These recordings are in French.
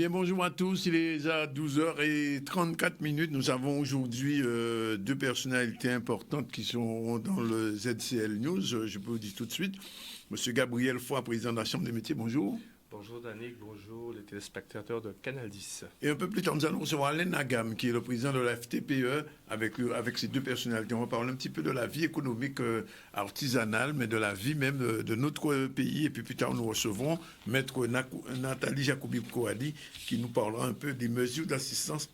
bien, bonjour à tous. Il est à 12h34. Nous avons aujourd'hui deux personnalités importantes qui sont dans le ZCL News. Je peux vous dire tout de suite. Monsieur Gabriel Foy, président de la Chambre des métiers, bonjour. Bonjour Danick, bonjour les téléspectateurs de Canal 10. Et un peu plus tard, nous allons recevoir Alain Nagam, qui est le président de la FTPE, avec ces deux personnalités. On va parler un petit peu de la vie économique artisanale, mais de la vie même de notre pays. Et puis plus tard, nous recevrons Maître Nathalie Jacobi-Coadi, qui nous parlera un peu des mesures d'assistance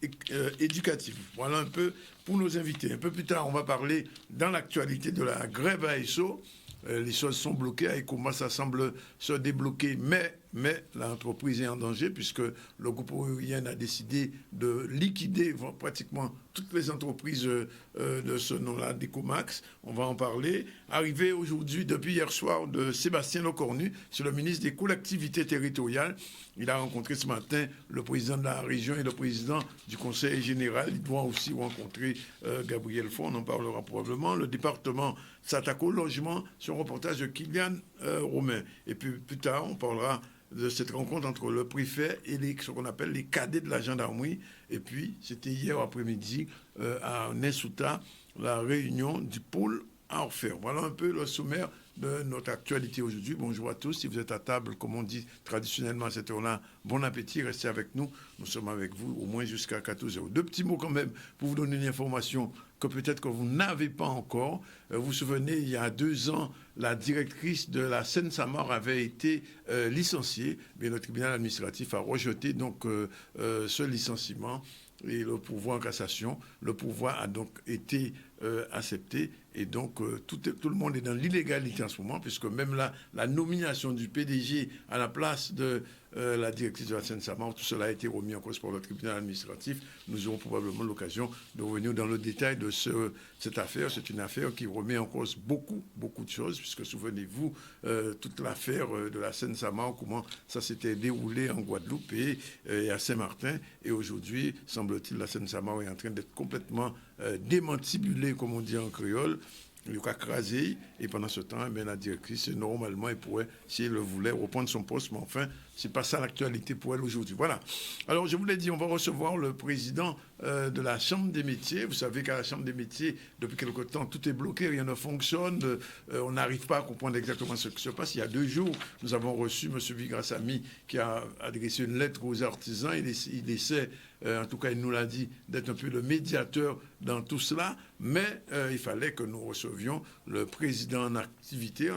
éducative. Voilà un peu pour nos invités. Un peu plus tard, on va parler dans l'actualité de la grève à ESSO. Les choses sont bloquées et comment ça semble se débloquer, mais l'entreprise est en danger puisque le groupe OEIN a décidé de liquider pratiquement toutes les entreprises de ce nom-là, d'Ecomax. On va en parler. Arrivé aujourd'hui, depuis hier soir, de Sébastien Lecornu, c'est le ministre des collectivités territoriales. Il a rencontré ce matin le président de la région et le président du conseil général. Il doit aussi rencontrer Gabriel Foy, on en parlera probablement. Le département s'attaque au logement, sur un reportage de Kylian Romain. Et puis plus tard, on parlera de cette rencontre entre le préfet et ce qu'on appelle les cadets de la gendarmerie. Et puis, c'était hier après-midi à Nessouta, la réunion du pôle à Orfer. Voilà un peu le sommaire de notre actualité aujourd'hui. Bonjour à tous. Si vous êtes à table, comme on dit traditionnellement à cette heure-là, bon appétit, restez avec nous. Nous sommes avec vous au moins jusqu'à 14h. Deux petits mots quand même pour vous donner une information que peut-être que vous n'avez pas encore. Vous vous souvenez, il y a 2 ans, la directrice de la Seine-Saint-Maur avait été licenciée. Mais le tribunal administratif a rejeté donc ce licenciement. Et le pouvoir en cassation, le pouvoir a donc été accepté. Et donc, tout le monde est dans l'illégalité en ce moment, puisque même la nomination du PDG à la place de la directrice de la Seine-Saint-Maur, tout cela a été remis en cause par le tribunal administratif. Nous aurons probablement l'occasion de revenir dans le détail de cette affaire. C'est une affaire qui remet en cause beaucoup de choses, puisque souvenez-vous, toute l'affaire de la Seine-Saint-Maur, comment ça s'était déroulé en Guadeloupe et à Saint-Martin. Et aujourd'hui, semble-t-il, la Seine-Saint-Maur est en train d'être complètement démantibulée, comme on dit en créole. Il a crasé, et pendant ce temps, la directrice, normalement, elle pourrait, si elle le voulait, reprendre son poste, mais enfin, c'est pas ça l'actualité pour elle aujourd'hui. Voilà. Alors, je vous l'ai dit, on va recevoir le président de la Chambre des métiers. Vous savez qu'à la Chambre des métiers, depuis quelque temps, tout est bloqué, rien ne fonctionne. On n'arrive pas à comprendre exactement ce qui se passe. Il y a 2 jours, nous avons reçu M. Vigrassami qui a adressé une lettre aux artisans. Il essaie, en tout cas, il nous l'a dit, d'être un peu le médiateur dans tout cela. Mais il fallait que nous recevions le président en activité,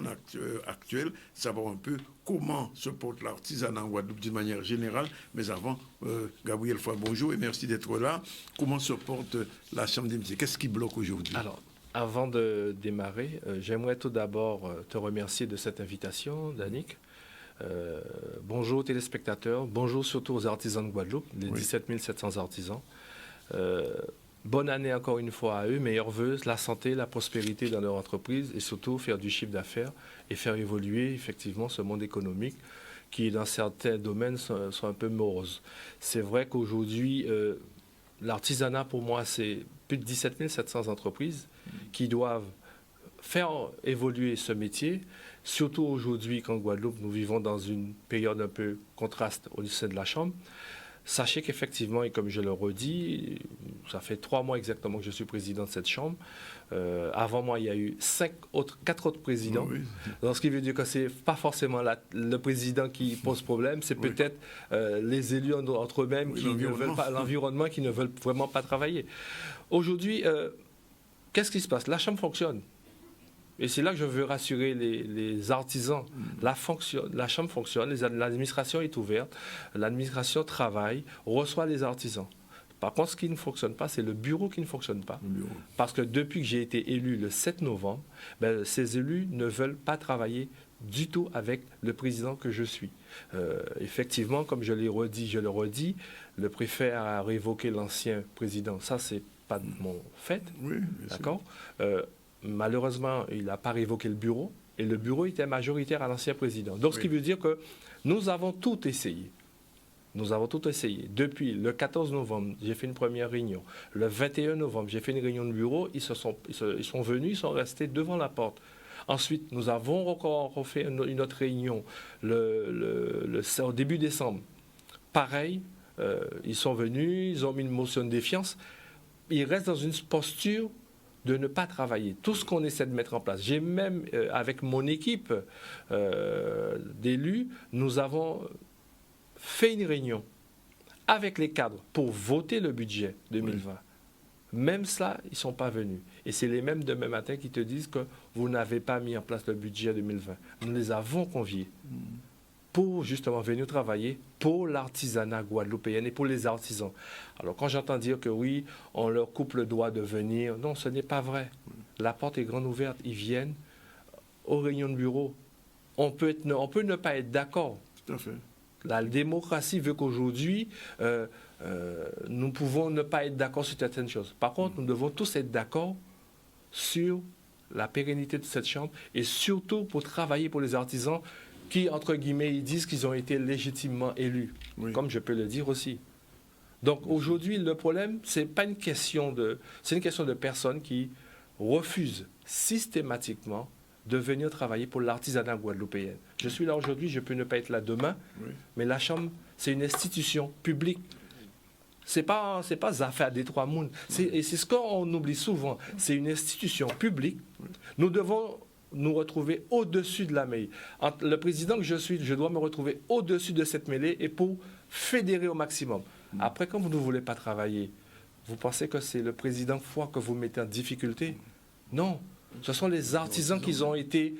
actuel, savoir un peu comment se porte l'artisanat en Guadeloupe d'une manière générale. Mais avant, Gabriel Foy, bonjour et merci d'être là. Comment se porte la Chambre des métiers? Qu'est-ce qui bloque aujourd'hui? Alors, avant de démarrer, j'aimerais tout d'abord te remercier de cette invitation, Danick. Bonjour aux téléspectateurs, bonjour surtout aux artisans de Guadeloupe, les 17 700 artisans. Bonne année encore une fois à eux, meilleurs vœux, la santé, la prospérité dans leur entreprise et surtout faire du chiffre d'affaires et faire évoluer effectivement ce monde économique qui dans certains domaines sont un peu moroses. C'est vrai qu'aujourd'hui, l'artisanat pour moi c'est plus de 17 700 entreprises qui doivent faire évoluer ce métier, surtout aujourd'hui qu'en Guadeloupe nous vivons dans une période un peu contraste au sein de la Chambre. Sachez qu'effectivement, et comme je le redis, ça fait 3 mois exactement que je suis président de cette chambre. Avant moi, il y a eu 4 autres présidents. Oui. Donc, ce qui veut dire que ce n'est pas forcément le président qui pose problème, c'est peut-être les élus entre eux-mêmes qui ne veulent pas, l'environnement, qui ne veulent vraiment pas travailler. Aujourd'hui, qu'est-ce qui se passe? La chambre fonctionne. Et c'est là que je veux rassurer les artisans. La chambre fonctionne, l'administration est ouverte, l'administration travaille, reçoit les artisans. Par contre, ce qui ne fonctionne pas, c'est le bureau qui ne fonctionne pas. Parce que depuis que j'ai été élu le 7 novembre, ces élus ne veulent pas travailler du tout avec le président que je suis. Effectivement, comme je le redis, le préfet a révoqué l'ancien président. Ça, c'est pas de mon fait. Oui, d'accord. Malheureusement, il n'a pas révoqué le bureau, et le bureau était majoritaire à l'ancien président. Donc, ce qui veut dire que nous avons tout essayé. Nous avons tout essayé. Depuis le 14 novembre, j'ai fait une première réunion. Le 21 novembre, j'ai fait une réunion de bureau. Ils sont venus, ils sont restés devant la porte. Ensuite, nous avons encore refait une autre réunion au début décembre. Pareil, Ils sont venus, ils ont mis une motion de défiance. Ils restent dans une posture de ne pas travailler. Tout ce qu'on essaie de mettre en place. J'ai même, avec mon équipe d'élus, nous avons fait une réunion avec les cadres pour voter le budget 2020. Oui. Même ça, ils ne sont pas venus. Et c'est les mêmes demain matin qui te disent que vous n'avez pas mis en place le budget 2020. Nous les avons conviés pour justement venir travailler pour l'artisanat guadeloupéen et pour les artisans. Alors quand j'entends dire que oui, on leur coupe le droit de venir, non, ce n'est pas vrai. La porte est grande ouverte. Ils viennent aux réunions de bureau. On peut ne pas être d'accord. Tout à fait. La démocratie veut qu'aujourd'hui, nous pouvons ne pas être d'accord sur certaines choses. Par contre, nous devons tous être d'accord sur la pérennité de cette chambre et surtout pour travailler pour les artisans qui, entre guillemets, ils disent qu'ils ont été légitimement élus, comme je peux le dire aussi. Donc aujourd'hui, le problème, c'est une question de personnes qui refusent systématiquement de venir travailler pour l'artisanat guadeloupéen. Je suis là aujourd'hui, je peux ne pas être là demain, mais la Chambre, c'est une institution publique. C'est pas affaire des trois mondes. Et c'est ce qu'on oublie souvent. C'est une institution publique. Nous devons nous retrouver au-dessus de la mêlée. Entre le président que je suis, je dois me retrouver au-dessus de cette mêlée et pour fédérer au maximum. Après, quand vous ne voulez pas travailler, vous pensez que c'est le président Foy que vous mettez en difficulté? Non. Ce sont les artisans qui ont été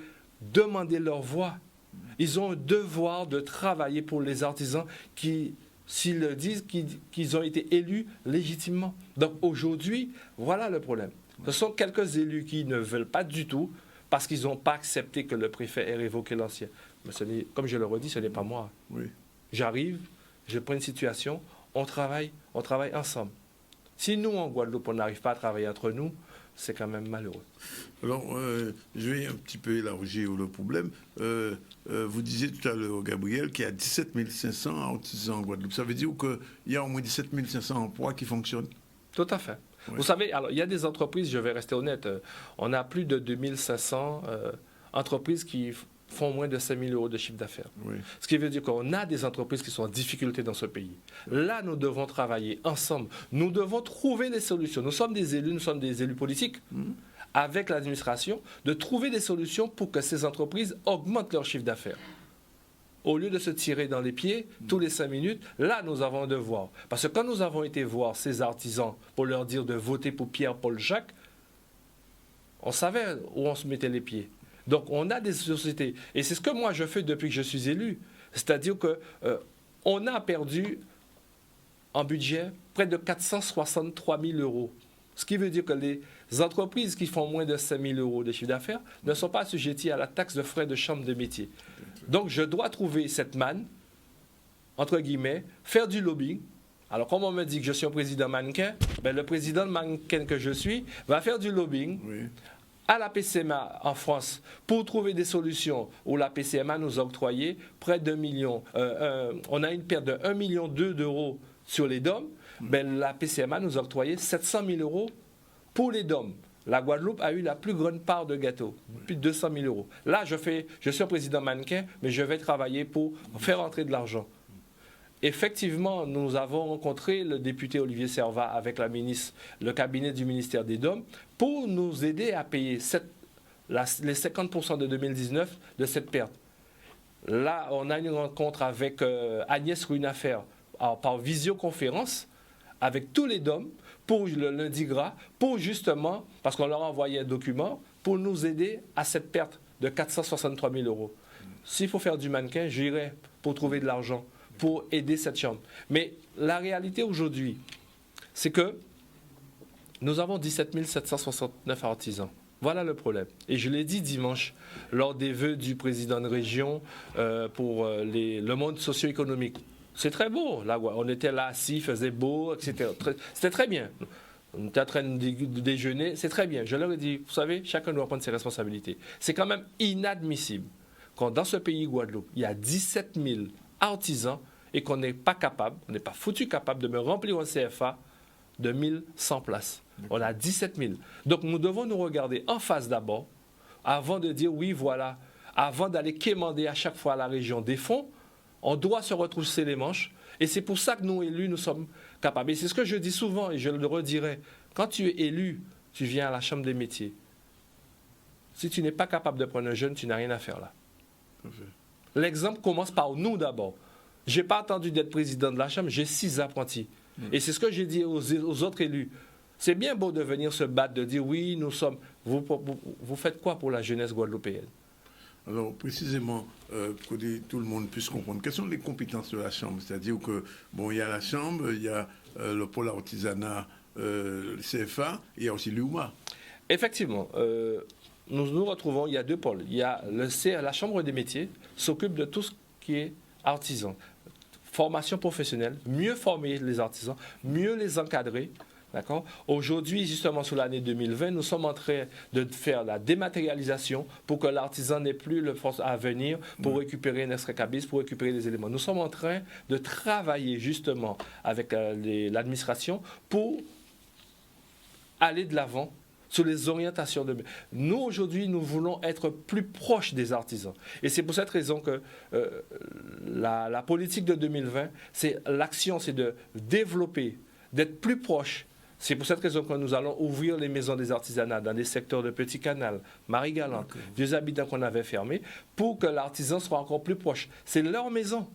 demandés leur voix. Ils ont un devoir de travailler pour les artisans qui, s'ils le disent, qu'ils ont été élus légitimement. Donc aujourd'hui, voilà le problème. Ce sont quelques élus qui ne veulent pas du tout parce qu'ils n'ont pas accepté que le préfet ait révoqué l'ancien. Mais comme je le redis, ce n'est pas moi. Oui. J'arrive, je prends une situation, on travaille ensemble. Si nous, en Guadeloupe, on n'arrive pas à travailler entre nous, c'est quand même malheureux. Alors, je vais un petit peu élargir le problème. Vous disiez tout à l'heure, Gabriel, qu'il y a 17 500 artisans en Guadeloupe. Ça veut dire qu'il y a au moins 17 500 emplois qui fonctionnent? Tout à fait. Oui. Vous savez, alors, il y a des entreprises, je vais rester honnête, on a plus de 2500 entreprises qui font moins de 5 000 euros de chiffre d'affaires. Oui. Ce qui veut dire qu'on a des entreprises qui sont en difficulté dans ce pays. Là, nous devons travailler ensemble. Nous devons trouver des solutions. Nous sommes des élus politiques, avec l'administration, de trouver des solutions pour que ces entreprises augmentent leur chiffre d'affaires. Au lieu de se tirer dans les pieds tous les 5 minutes, là, nous avons un devoir. Parce que quand nous avons été voir ces artisans pour leur dire de voter pour Pierre-Paul Jacques, on savait où on se mettait les pieds. Donc, on a des sociétés. Et c'est ce que moi, je fais depuis que je suis élu. C'est-à-dire qu'on a perdu en budget près de 463 000 euros. Ce qui veut dire que les entreprises qui font moins de 5 000 euros de chiffre d'affaires ne sont pas assujetties à la taxe de frais de chambre de métier. Donc, je dois trouver cette manne, entre guillemets, faire du lobbying. Alors, comme on me dit que je suis un président mannequin, ben, le président mannequin que je suis va faire du lobbying à la PCMA en France pour trouver des solutions où la PCMA nous a octroyé près d'1 million. On a une perte de 1,2 million d'euros sur les DOM. Ben, la PCMA nous a octroyé 700 000 euros pour les DOM. La Guadeloupe a eu la plus grande part de gâteau, plus de 200 000 euros. Là, je suis un président mannequin, mais je vais travailler pour faire entrer de l'argent. Effectivement, nous avons rencontré le député Olivier Servat avec la ministre, le cabinet du ministère des DOM, pour nous aider à payer les 50% de 2019 de cette perte. Là, on a une rencontre avec Agnès Runafer par visioconférence avec tous les DOM pour le lundi gras, pour justement, parce qu'on leur a envoyé un document, pour nous aider à cette perte de 463 000 euros. S'il faut faire du mannequin, j'irai pour trouver de l'argent, pour aider cette chambre. Mais la réalité aujourd'hui, c'est que nous avons 17 769 artisans. Voilà le problème. Et je l'ai dit dimanche, lors des vœux du président de région pour le monde socio-économique. C'est très beau. Là, on était là assis, il faisait beau, etc. C'était très bien. On était en train de déjeuner, c'est très bien. Je leur ai dit, vous savez, chacun doit prendre ses responsabilités. C'est quand même inadmissible quand dans ce pays Guadeloupe, il y a 17 000 artisans et qu'on n'est pas capable, on n'est pas foutu capable de me remplir un CFA de 1100 places. On a 17 000. Donc nous devons nous regarder en face d'abord, avant de dire oui, voilà, avant d'aller quémander à chaque fois à la région des fonds, on doit se retrousser les manches Et c'est pour ça que nous, élus, nous sommes capables. Et c'est ce que je dis souvent, et je le redirai. Quand tu es élu, tu viens à la Chambre des métiers. Si tu n'es pas capable de prendre un jeune, tu n'as rien à faire là. L'exemple commence par nous d'abord. Je n'ai pas attendu d'être président de la Chambre, j'ai 6 apprentis. Et c'est ce que j'ai dit aux autres élus. C'est bien beau de venir se battre, de dire oui, nous sommes... Vous faites quoi pour la jeunesse guadeloupéenne? Alors, précisément, pour que tout le monde puisse comprendre, quelles sont les compétences de la Chambre? C'est-à-dire que, bon, il y a la Chambre, il y a le pôle artisanat, le CFA, et il y a aussi l'UMA. Effectivement. Nous nous retrouvons, il y a 2 pôles. Il y a la Chambre des métiers, s'occupe de tout ce qui est artisan. Formation professionnelle, mieux former les artisans, mieux les encadrer. D'accord. Aujourd'hui, justement, sur l'année 2020, nous sommes en train de faire la dématérialisation pour que l'artisan n'ait plus le force à venir pour récupérer un extrait cabis, pour récupérer des éléments. Nous sommes en train de travailler justement avec l'administration pour aller de l'avant sur les orientations de... Nous, aujourd'hui, nous voulons être plus proches des artisans. Et c'est pour cette raison que la politique de 2020, l'action, c'est de développer, d'être plus proche. C'est pour cette raison que nous allons ouvrir les maisons des artisanats dans des secteurs de Petit Canal, Marie-Galante, vieux habitants qu'on avait fermés, pour que l'artisan soit encore plus proche. C'est leur maison.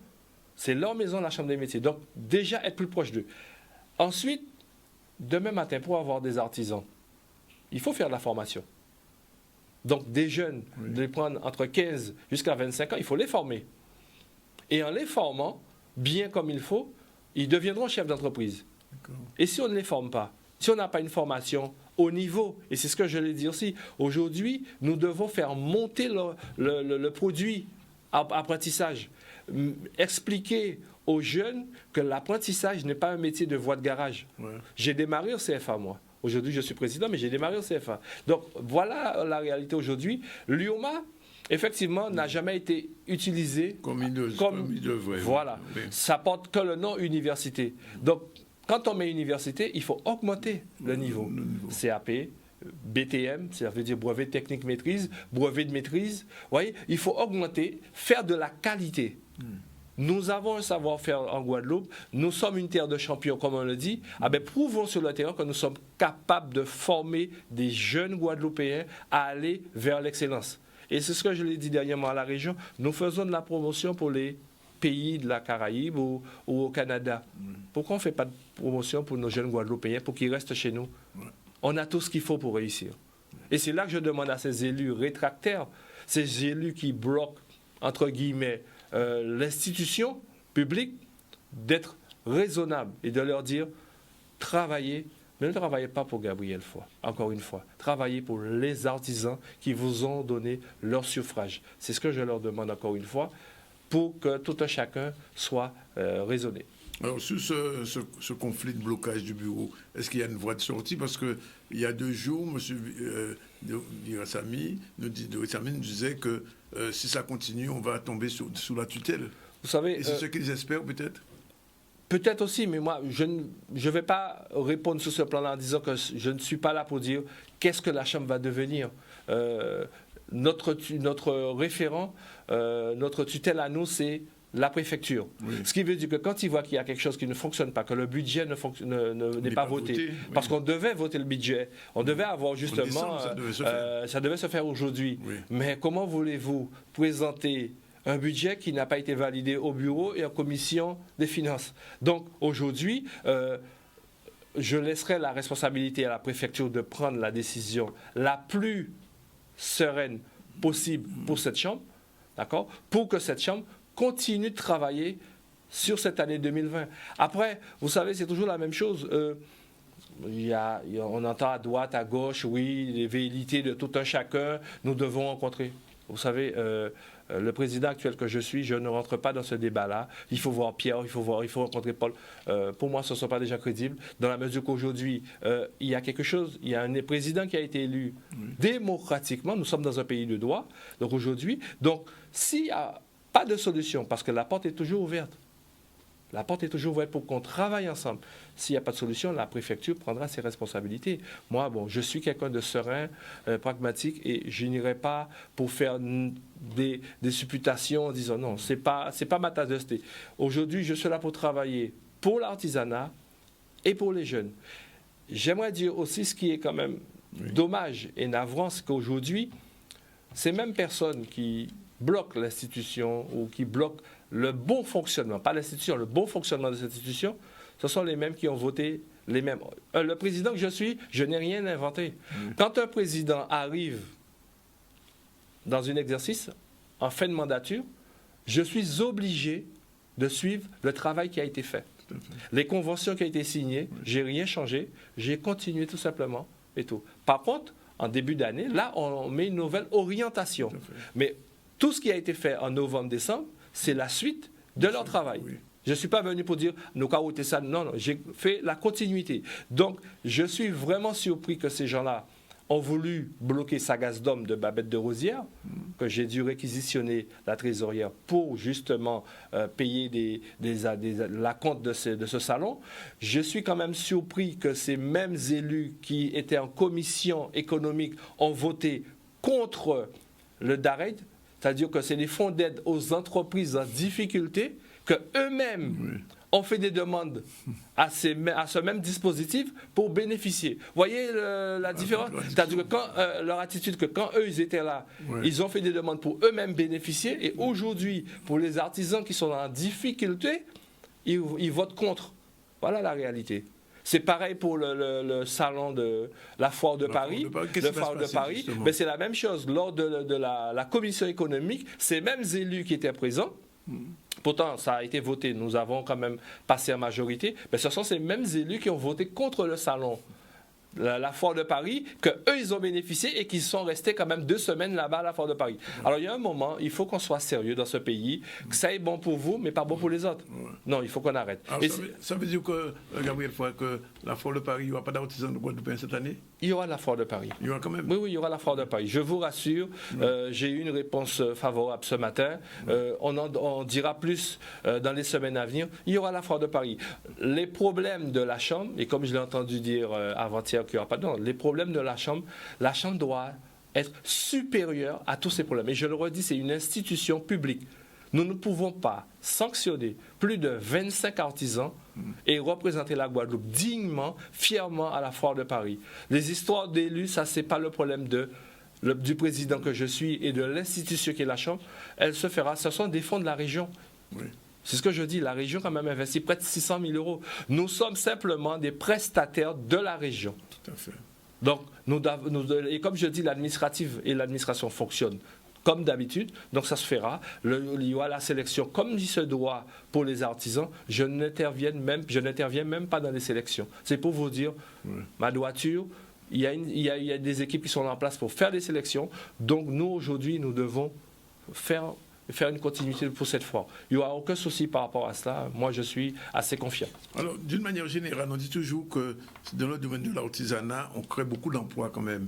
C'est leur maison, la Chambre des métiers. Donc, déjà, être plus proche d'eux. Ensuite, demain matin, pour avoir des artisans, il faut faire de la formation. Donc, des jeunes, de les prendre entre 15 jusqu'à 25 ans, il faut les former. Et en les formant, bien comme il faut, ils deviendront chefs d'entreprise. Et si on ne les forme pas, si on n'a pas une formation au niveau, et c'est ce que je l'ai dit aussi, aujourd'hui, nous devons faire monter le produit apprentissage. Expliquer aux jeunes que l'apprentissage n'est pas un métier de voie de garage. J'ai démarré au CFA, moi. Aujourd'hui, je suis président, mais j'ai démarré au CFA. Donc, voilà la réalité aujourd'hui. L'UOMA, effectivement, n'a jamais été utilisé comme il devrait. Voilà. Oui. Ça porte que le nom université. Donc, quand on met université, il faut augmenter le niveau. CAP, BTM, ça veut dire brevet technique maîtrise, brevet de maîtrise. Vous voyez, il faut augmenter, faire de la qualité. Nous avons un savoir-faire en Guadeloupe, nous sommes une terre de champions, comme on le dit. Ah ben, prouvons sur le terrain que nous sommes capables de former des jeunes Guadeloupéens à aller vers l'excellence. Et c'est ce que je l'ai dit dernièrement à la région, nous faisons de la promotion pour les pays de la Caraïbe ou au Canada. Pourquoi on ne fait pas de promotion pour nos jeunes Guadeloupéens pour qu'ils restent chez nous? On a tout ce qu'il faut pour réussir. Et c'est là que je demande à ces élus rétractaires, ces élus qui bloquent, entre guillemets, l'institution publique, d'être raisonnables et de leur dire travaillez, mais ne travaillez pas pour Gabriel Foy, encore une fois. Travaillez pour les artisans qui vous ont donné leur suffrage. C'est ce que je leur demande encore une fois, pour que tout un chacun soit raisonné. Alors, sur ce conflit de blocage du bureau, est-ce qu'il y a une voie de sortie? Parce qu'il y a 2 jours, M. Dirassami nous disait que si ça continue, on va tomber sous la tutelle. Vous savez, et c'est ce qu'ils espèrent peut-être? Peut-être aussi, mais moi, je ne vais pas répondre sur ce plan-là en disant que je ne suis pas là pour dire qu'est-ce que la Chambre va devenir. Notre référent, notre tutelle à nous, c'est la préfecture. Oui. Ce qui veut dire que quand ils voient qu'il y a quelque chose qui ne fonctionne pas, que le budget n'est pas voté, parce qu'on devait voter le budget, on devait avoir justement... ça devait se faire aujourd'hui. Oui. Mais comment voulez-vous présenter un budget qui n'a pas été validé au bureau et en commission des finances? Donc aujourd'hui, je laisserai la responsabilité à la préfecture de prendre la décision la plus sereine possible pour cette Chambre, d'accord, pour que cette Chambre continue de travailler sur cette année 2020. Après, vous savez, c'est toujours la même chose. On entend à droite, à gauche, oui, les velléités de tout un chacun, nous devons rencontrer. Vous savez, le président actuel que je suis, je ne rentre pas dans ce débat-là. Il faut voir Pierre, il faut rencontrer Paul. Pour moi, ce ne sont pas déjà crédibles, dans la mesure qu'aujourd'hui, il y a quelque chose, il y a un président qui a été élu démocratiquement. Nous sommes dans un pays de droit. Donc aujourd'hui, s'il y a pas de solution, parce que la porte est toujours ouverte. La porte est toujours ouverte pour qu'on travaille ensemble. S'il n'y a pas de solution, la préfecture prendra ses responsabilités. Moi, je suis quelqu'un de serein, pragmatique, et je n'irai pas pour faire des supputations en disant non, c'est pas ma tasse de thé. Aujourd'hui, je suis là pour travailler pour l'artisanat et pour les jeunes. J'aimerais dire aussi ce qui est quand même dommage et navrant, c'est qu'aujourd'hui, ces mêmes personnes qui bloquent l'institution ou qui bloquent le bon fonctionnement, pas l'institution, le bon fonctionnement de cette institution, ce sont les mêmes qui ont voté les mêmes. Le président que je suis, je n'ai rien inventé. Quand un président arrive dans un exercice, en fin de mandature, je suis obligé de suivre le travail qui a été fait. Les conventions qui ont été signées, j'ai rien changé, j'ai continué tout simplement et tout. Par contre, en début d'année, là, on met une nouvelle orientation. Mais tout ce qui a été fait en novembre-décembre, c'est la suite de leur travail. Oui. Je ne suis pas venu pour dire nous carotter ça. Non, j'ai fait la continuité. Donc, je suis vraiment surpris que ces gens-là ont voulu bloquer Sagasdom de Babette de Rosière, que j'ai dû réquisitionner la trésorière pour justement payer la compte de ce salon. Je suis quand même surpris que ces mêmes élus qui étaient en commission économique ont voté contre le DARED, c'est-à-dire que c'est les fonds d'aide aux entreprises en difficulté, que eux-mêmes ont fait des demandes à ce même dispositif pour bénéficier. Vous voyez la différence? C'est-à-dire que quand, leur attitude, que quand eux, ils étaient là, ils ont fait des demandes pour eux-mêmes bénéficier, et aujourd'hui, pour les artisans qui sont en difficulté, ils votent contre. Voilà la réalité. C'est pareil pour le salon de la foire de Paris. Mais c'est la même chose. Lors de la commission économique, ces mêmes élus qui étaient présents, pourtant ça a été voté, nous avons quand même passé en majorité, mais ce sont ces mêmes élus qui ont voté contre le salon, la foire de Paris, qu'eux ils ont bénéficié et qui sont restés quand même 2 semaines là-bas à la foire de Paris. Alors il y a un moment, il faut qu'on soit sérieux dans ce pays, que ça est bon pour vous, mais pas bon pour les autres. Non, il faut qu'on arrête. Alors, ça veut dire que, Gabriel, que la foire de Paris, il n'y aura pas d'artisans de Guadeloupe cette année? Il y aura la foire de Paris. Il y aura quand même? Oui, il y aura la foire de Paris. Je vous rassure, j'ai eu une réponse favorable ce matin. On dira plus dans les semaines à venir. Il y aura la foire de Paris. Les problèmes de la Chambre, et comme je l'ai entendu dire avant-hier, qu'il n'y aura pas de... Non, les problèmes de la Chambre doit être supérieure à tous ces problèmes. Et je le redis, c'est une institution publique. Nous ne pouvons pas sanctionner plus de 25 artisans et représenter la Guadeloupe dignement, fièrement à la foire de Paris. Les histoires d'élus, ça, c'est pas le problème du président que je suis et de l'institution qui est la Chambre. Elle se fera. Ce sont des fonds de la région. Oui. C'est ce que je dis. La région, quand même, investit près de 600 000 €. Nous sommes simplement des prestataires de la région. Tout à fait. Donc, et comme je dis, l'administrative et l'administration fonctionnent comme d'habitude, donc ça se fera. Il y aura la sélection comme il se doit pour les artisans. Je n'interviens même pas dans les sélections. C'est pour vous dire, ma droiture, il y a des équipes qui sont en place pour faire des sélections. Donc nous, aujourd'hui, nous devons faire une continuité pour cette fois. Il n'y aura aucun souci par rapport à cela. Moi, je suis assez confiant. Alors, d'une manière générale, on dit toujours que dans le domaine de l'artisanat, on crée beaucoup d'emplois quand même.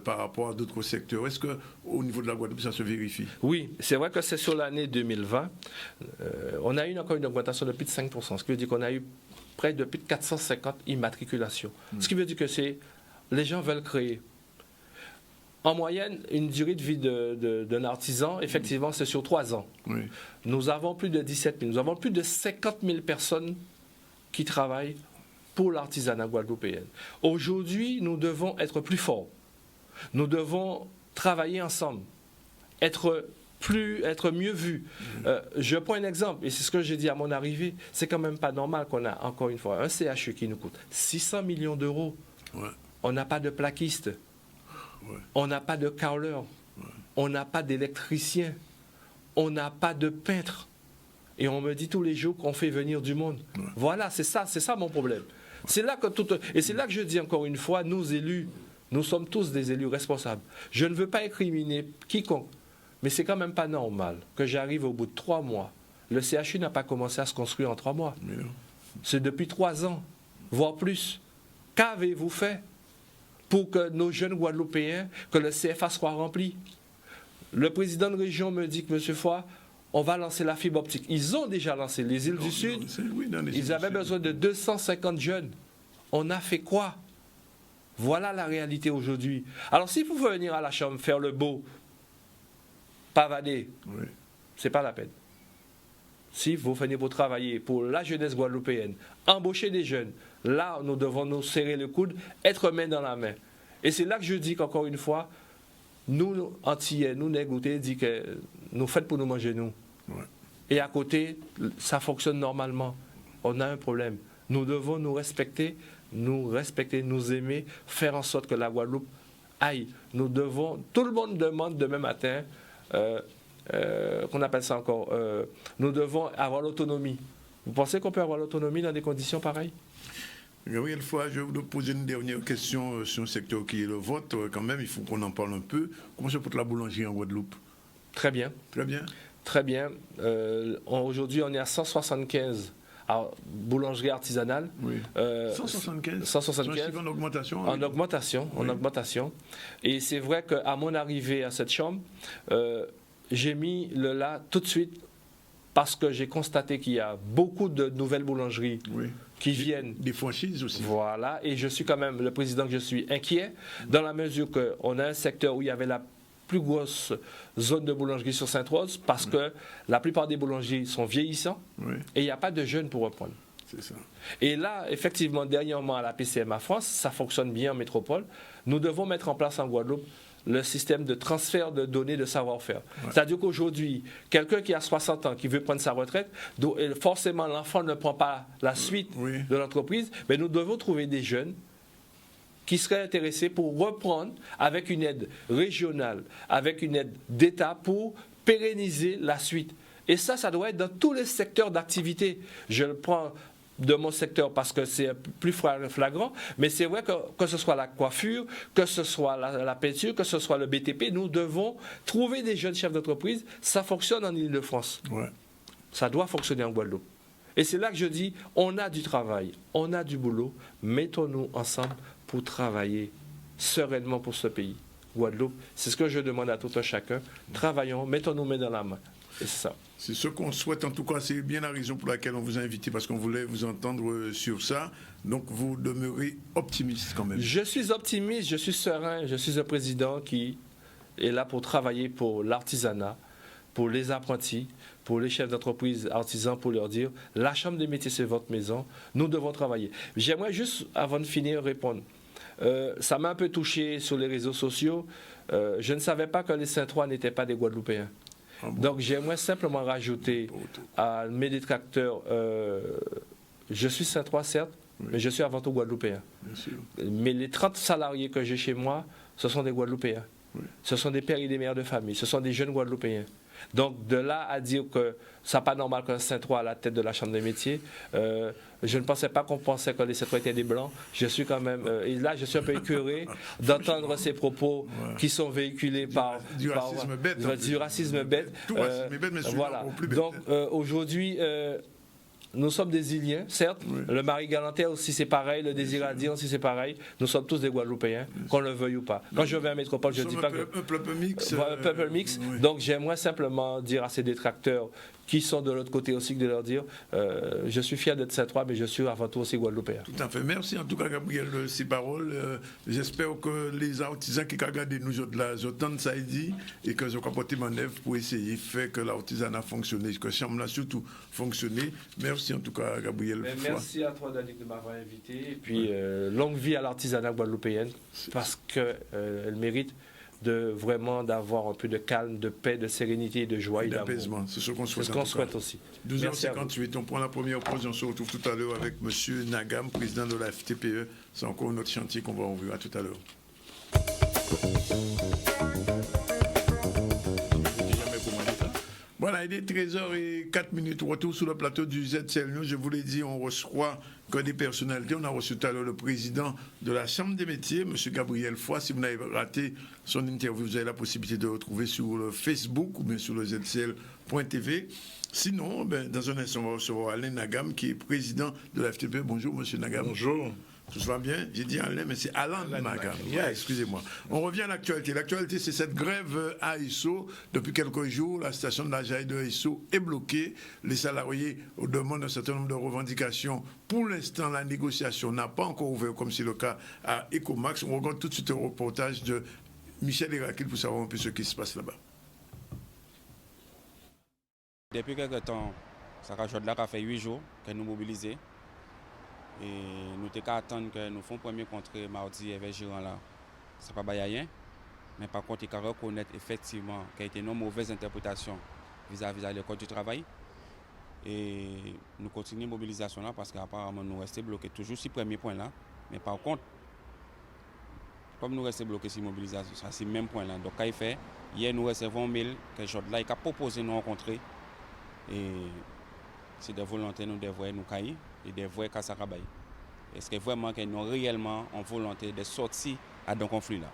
Par rapport à d'autres secteurs. Est-ce qu'au niveau de la Guadeloupe, ça se vérifie? Oui, c'est vrai que c'est sur l'année 2020. On a eu encore une augmentation de plus de 5%, ce qui veut dire qu'on a eu près de plus de 450 immatriculations. Ce qui veut dire que les gens veulent créer. En moyenne, une durée de vie d'un artisan, effectivement, c'est sur 3 ans. Oui. Nous avons plus de 17 000, nous avons plus de 50 000 personnes qui travaillent pour l'artisanat guadeloupéen. Aujourd'hui, nous devons être plus forts. Nous devons travailler ensemble, être mieux vus. Je prends un exemple, et c'est ce que j'ai dit à mon arrivée, c'est quand même pas normal qu'on a, encore une fois, un CHU qui nous coûte 600 millions d'euros. Ouais. On n'a pas de plaquiste, on n'a pas de carreleur, on n'a pas d'électricien, on n'a pas de peintre. Et on me dit tous les jours qu'on fait venir du monde. Voilà, c'est ça mon problème. C'est là que c'est là que je dis encore une fois, nous élus, nous sommes tous des élus responsables. Je ne veux pas incriminer quiconque, mais c'est quand même pas normal que j'arrive au bout de 3 mois. Le CHU n'a pas commencé à se construire en 3 mois. C'est depuis 3 ans, voire plus. Qu'avez-vous fait pour que nos jeunes Guadeloupéens, que le CFA soit rempli? Le président de région me dit que, M. Foy, on va lancer la fibre optique. Ils ont déjà lancé les îles du Sud. Ils avaient besoin de 250 jeunes. On a fait quoi? Voilà la réalité aujourd'hui. Alors, si vous pouvez venir à la Chambre, faire le beau, pavader, c'est pas la peine. Si vous venez pour travailler pour la jeunesse guadeloupéenne, embaucher des jeunes, là, nous devons nous serrer le coude, être main dans la main. Et c'est là que je dis qu'encore une fois, nous, Antillais, nous, Négoutés, dit que nous faites pour nous manger, nous. Et à côté, ça fonctionne normalement. On a un problème. Nous devons nous respecter, nous aimer, faire en sorte que la Guadeloupe aille. Nous devons, tout le monde demande demain matin, qu'on appelle ça encore, nous devons avoir l'autonomie. Vous pensez qu'on peut avoir l'autonomie dans des conditions pareilles? Gabriel Foy, je vais vous poser une dernière question sur un secteur qui est le vôtre. Quand même, il faut qu'on en parle un peu. Comment se porte la boulangerie en Guadeloupe? Très bien. Très bien. Très bien. Aujourd'hui, on est à 175 boulangeries artisanales. Oui. 175. 175. En augmentation. En augmentation. Oui. En augmentation. Et c'est vrai qu'à mon arrivée à cette chambre, j'ai mis le là tout de suite parce que j'ai constaté qu'il y a beaucoup de nouvelles boulangeries qui viennent. Des franchises aussi. Voilà, et je suis quand même, le président que je suis, inquiet, dans la mesure qu'on a un secteur où il y avait la plus grosse zone de boulangerie sur Sainte-Rose, parce que la plupart des boulangeries sont vieillissants, et il n'y a pas de jeunes pour reprendre. C'est ça. Et là, effectivement, dernièrement à la PCMA France, ça fonctionne bien en métropole. Nous devons mettre en place en Guadeloupe le système de transfert de données de savoir-faire. C'est-à-dire qu'aujourd'hui, quelqu'un qui a 60 ans, qui veut prendre sa retraite, forcément l'enfant ne prend pas la suite de l'entreprise, mais nous devons trouver des jeunes qui seraient intéressés pour reprendre avec une aide régionale, avec une aide d'État pour pérenniser la suite. Et ça doit être dans tous les secteurs d'activité. Je le prends de mon secteur parce que c'est plus flagrant, mais c'est vrai que ce soit la coiffure, que ce soit la peinture, que ce soit le BTP, nous devons trouver des jeunes chefs d'entreprise. Ça fonctionne en Île-de-France. Ça doit fonctionner en Guadeloupe. Et c'est là que je dis, on a du travail, on a du boulot, mettons-nous ensemble pour travailler sereinement pour ce pays. Guadeloupe, c'est ce que je demande à tout un chacun. Travaillons, mettons-nous main dans la main. Et c'est ça. C'est ce qu'on souhaite. En tout cas, c'est bien la raison pour laquelle on vous a invité, parce qu'on voulait vous entendre sur ça. Donc, vous demeurez optimiste quand même. Je suis optimiste, je suis serein. Je suis un président qui est là pour travailler pour l'artisanat, pour les apprentis, pour les chefs d'entreprise artisans, pour leur dire, la Chambre des métiers, c'est votre maison. Nous devons travailler. J'aimerais juste, avant de finir, répondre. Ça m'a un peu touché sur les réseaux sociaux. Je ne savais pas que les Saint-Trois n'étaient pas des Guadeloupéens. Donc j'aimerais simplement rajouter à mes détracteurs, je suis Saint-Trois certes, mais je suis avant tout Guadeloupéen. Mais les 30 salariés que j'ai chez moi, ce sont des Guadeloupéens. Ce sont des pères et des mères de famille, ce sont des jeunes Guadeloupéens. Donc de là à dire que ça n'est pas normal qu'un Saint-Trois à la tête de la Chambre des métiers, je ne pensais pas qu'on pensait que les Saint-Trois étaient des Blancs. Je suis quand même, et là je suis un peu écœuré d'entendre ces propos qui sont véhiculés par du racisme bête. Du racisme bête. Tout racisme bête, mais voilà. plus bête. Donc aujourd'hui, nous sommes des Iliens, certes. Le Marie Galanterre aussi c'est pareil, le Désiradier aussi c'est pareil. Nous sommes tous des Guadeloupéens, qu'on le veuille ou pas. Quand je vais à Métropole, je ne dis pas que... Un peuple mix. Un peuple mix. Donc j'aimerais simplement dire à ces détracteurs qui sont de l'autre côté aussi, de leur dire je suis fier d'être Saint-Trois, mais je suis avant tout aussi Guadeloupéen. Tout à fait. Merci en tout cas, Gabriel, de ces paroles. J'espère que les artisans qui regardent nous autres là, entendent ça dit et que je vais porter mon œuvre pour essayer de faire que l'artisanat fonctionne, que la Chambre a surtout fonctionné. Merci en tout cas, Gabriel. Merci à toi, Danick, de m'avoir invité. Et puis, longue vie à l'artisanat guadeloupéen, parce qu'elle mérite vraiment d'avoir un peu de calme, de paix, de sérénité, de joie et d'apaisement. C'est ce qu'on souhaite. C'est ce qu'on souhaite aussi. 12h58, on prend la première pause et on se retrouve tout à l'heure avec M. Nagam, président de la FTPE. C'est encore notre chantier qu'on va ouvrir. À tout à l'heure. Voilà, il est 13h04. Retour sur le plateau du ZCL News. Je vous l'ai dit, on reçoit que des personnalités. On a reçu tout à l'heure le président de la Chambre des métiers, M. Gabriel Foy. Si vous n'avez raté son interview, vous avez la possibilité de le retrouver sur le Facebook ou bien sur le zcl.tv. Sinon, dans un instant, on va recevoir Alain Nagam, qui est président de la FTP. Bonjour, M. Nagam. Bonjour. Tout va bien? J'ai dit Alain, mais c'est Alain Magam. Yes. Excusez-moi. On revient à l'actualité. L'actualité, c'est cette grève à Esso. Depuis quelques jours, la station de la JAI de Esso est bloquée. Les salariés demandent un certain nombre de revendications. Pour l'instant, la négociation n'a pas encore ouvert, comme c'est le cas à Ecomax. On regarde tout de suite un reportage de Michel Hérakil pour savoir un peu ce qui se passe là-bas. Depuis quelques temps, ça a fait 8 jours que nous mobilisons. Et nous attendons que nous fassions premier contre mardi avec Giron là. Ce n'est pas rien. Mais par contre, il faut reconnaître effectivement qu'il y a une mauvaise interprétation vis-à-vis du code du travail. Et nous continuons la mobilisation là parce qu'apparemment nous restons bloqués toujours sur ce premier point là. Mais par contre, comme nous restons bloqués sur la mobilisation, c'est le même point là. Donc, hier nous recevons un mail que Jodla a proposé de nous rencontrer. Et c'est des volontés nous devons nous cailler et des vrais cassarabaï. Est-ce que vraiment qu'ils ont réellement en volonté de sortir à ce conflit là?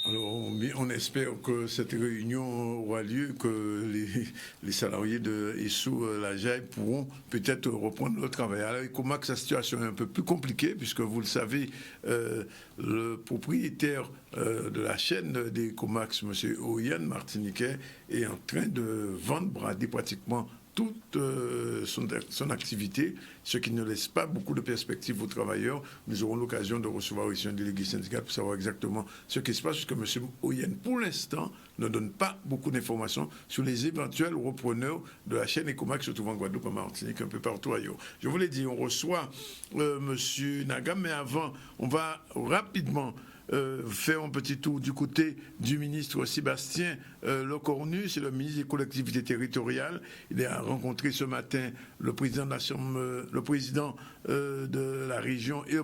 Alors, on espère que cette réunion aura lieu, que les salariés de Esso, la JAI, pourront peut-être reprendre le travail. Alors, Ecomax, la situation est un peu plus compliquée, puisque vous le savez, le propriétaire de la chaîne d'Ecomax, M. Oyen Martiniquais, est en train de vendre, brader pratiquement toute son activité, ce qui ne laisse pas beaucoup de perspectives aux travailleurs. Nous aurons l'occasion de recevoir ici un délégué syndical pour savoir exactement ce qui se passe, puisque M. Oyen, pour l'instant, ne donne pas beaucoup d'informations sur les éventuels repreneurs de la chaîne Ecomax, surtout en Guadeloupe, en Martinique, un peu partout ailleurs. Je vous l'ai dit, on reçoit M. Nagam, mais avant, on va rapidement faire un petit tour du côté du ministre Sébastien Lecornu, c'est le ministre des collectivités territoriales. Il a rencontré ce matin le président de le président de la région et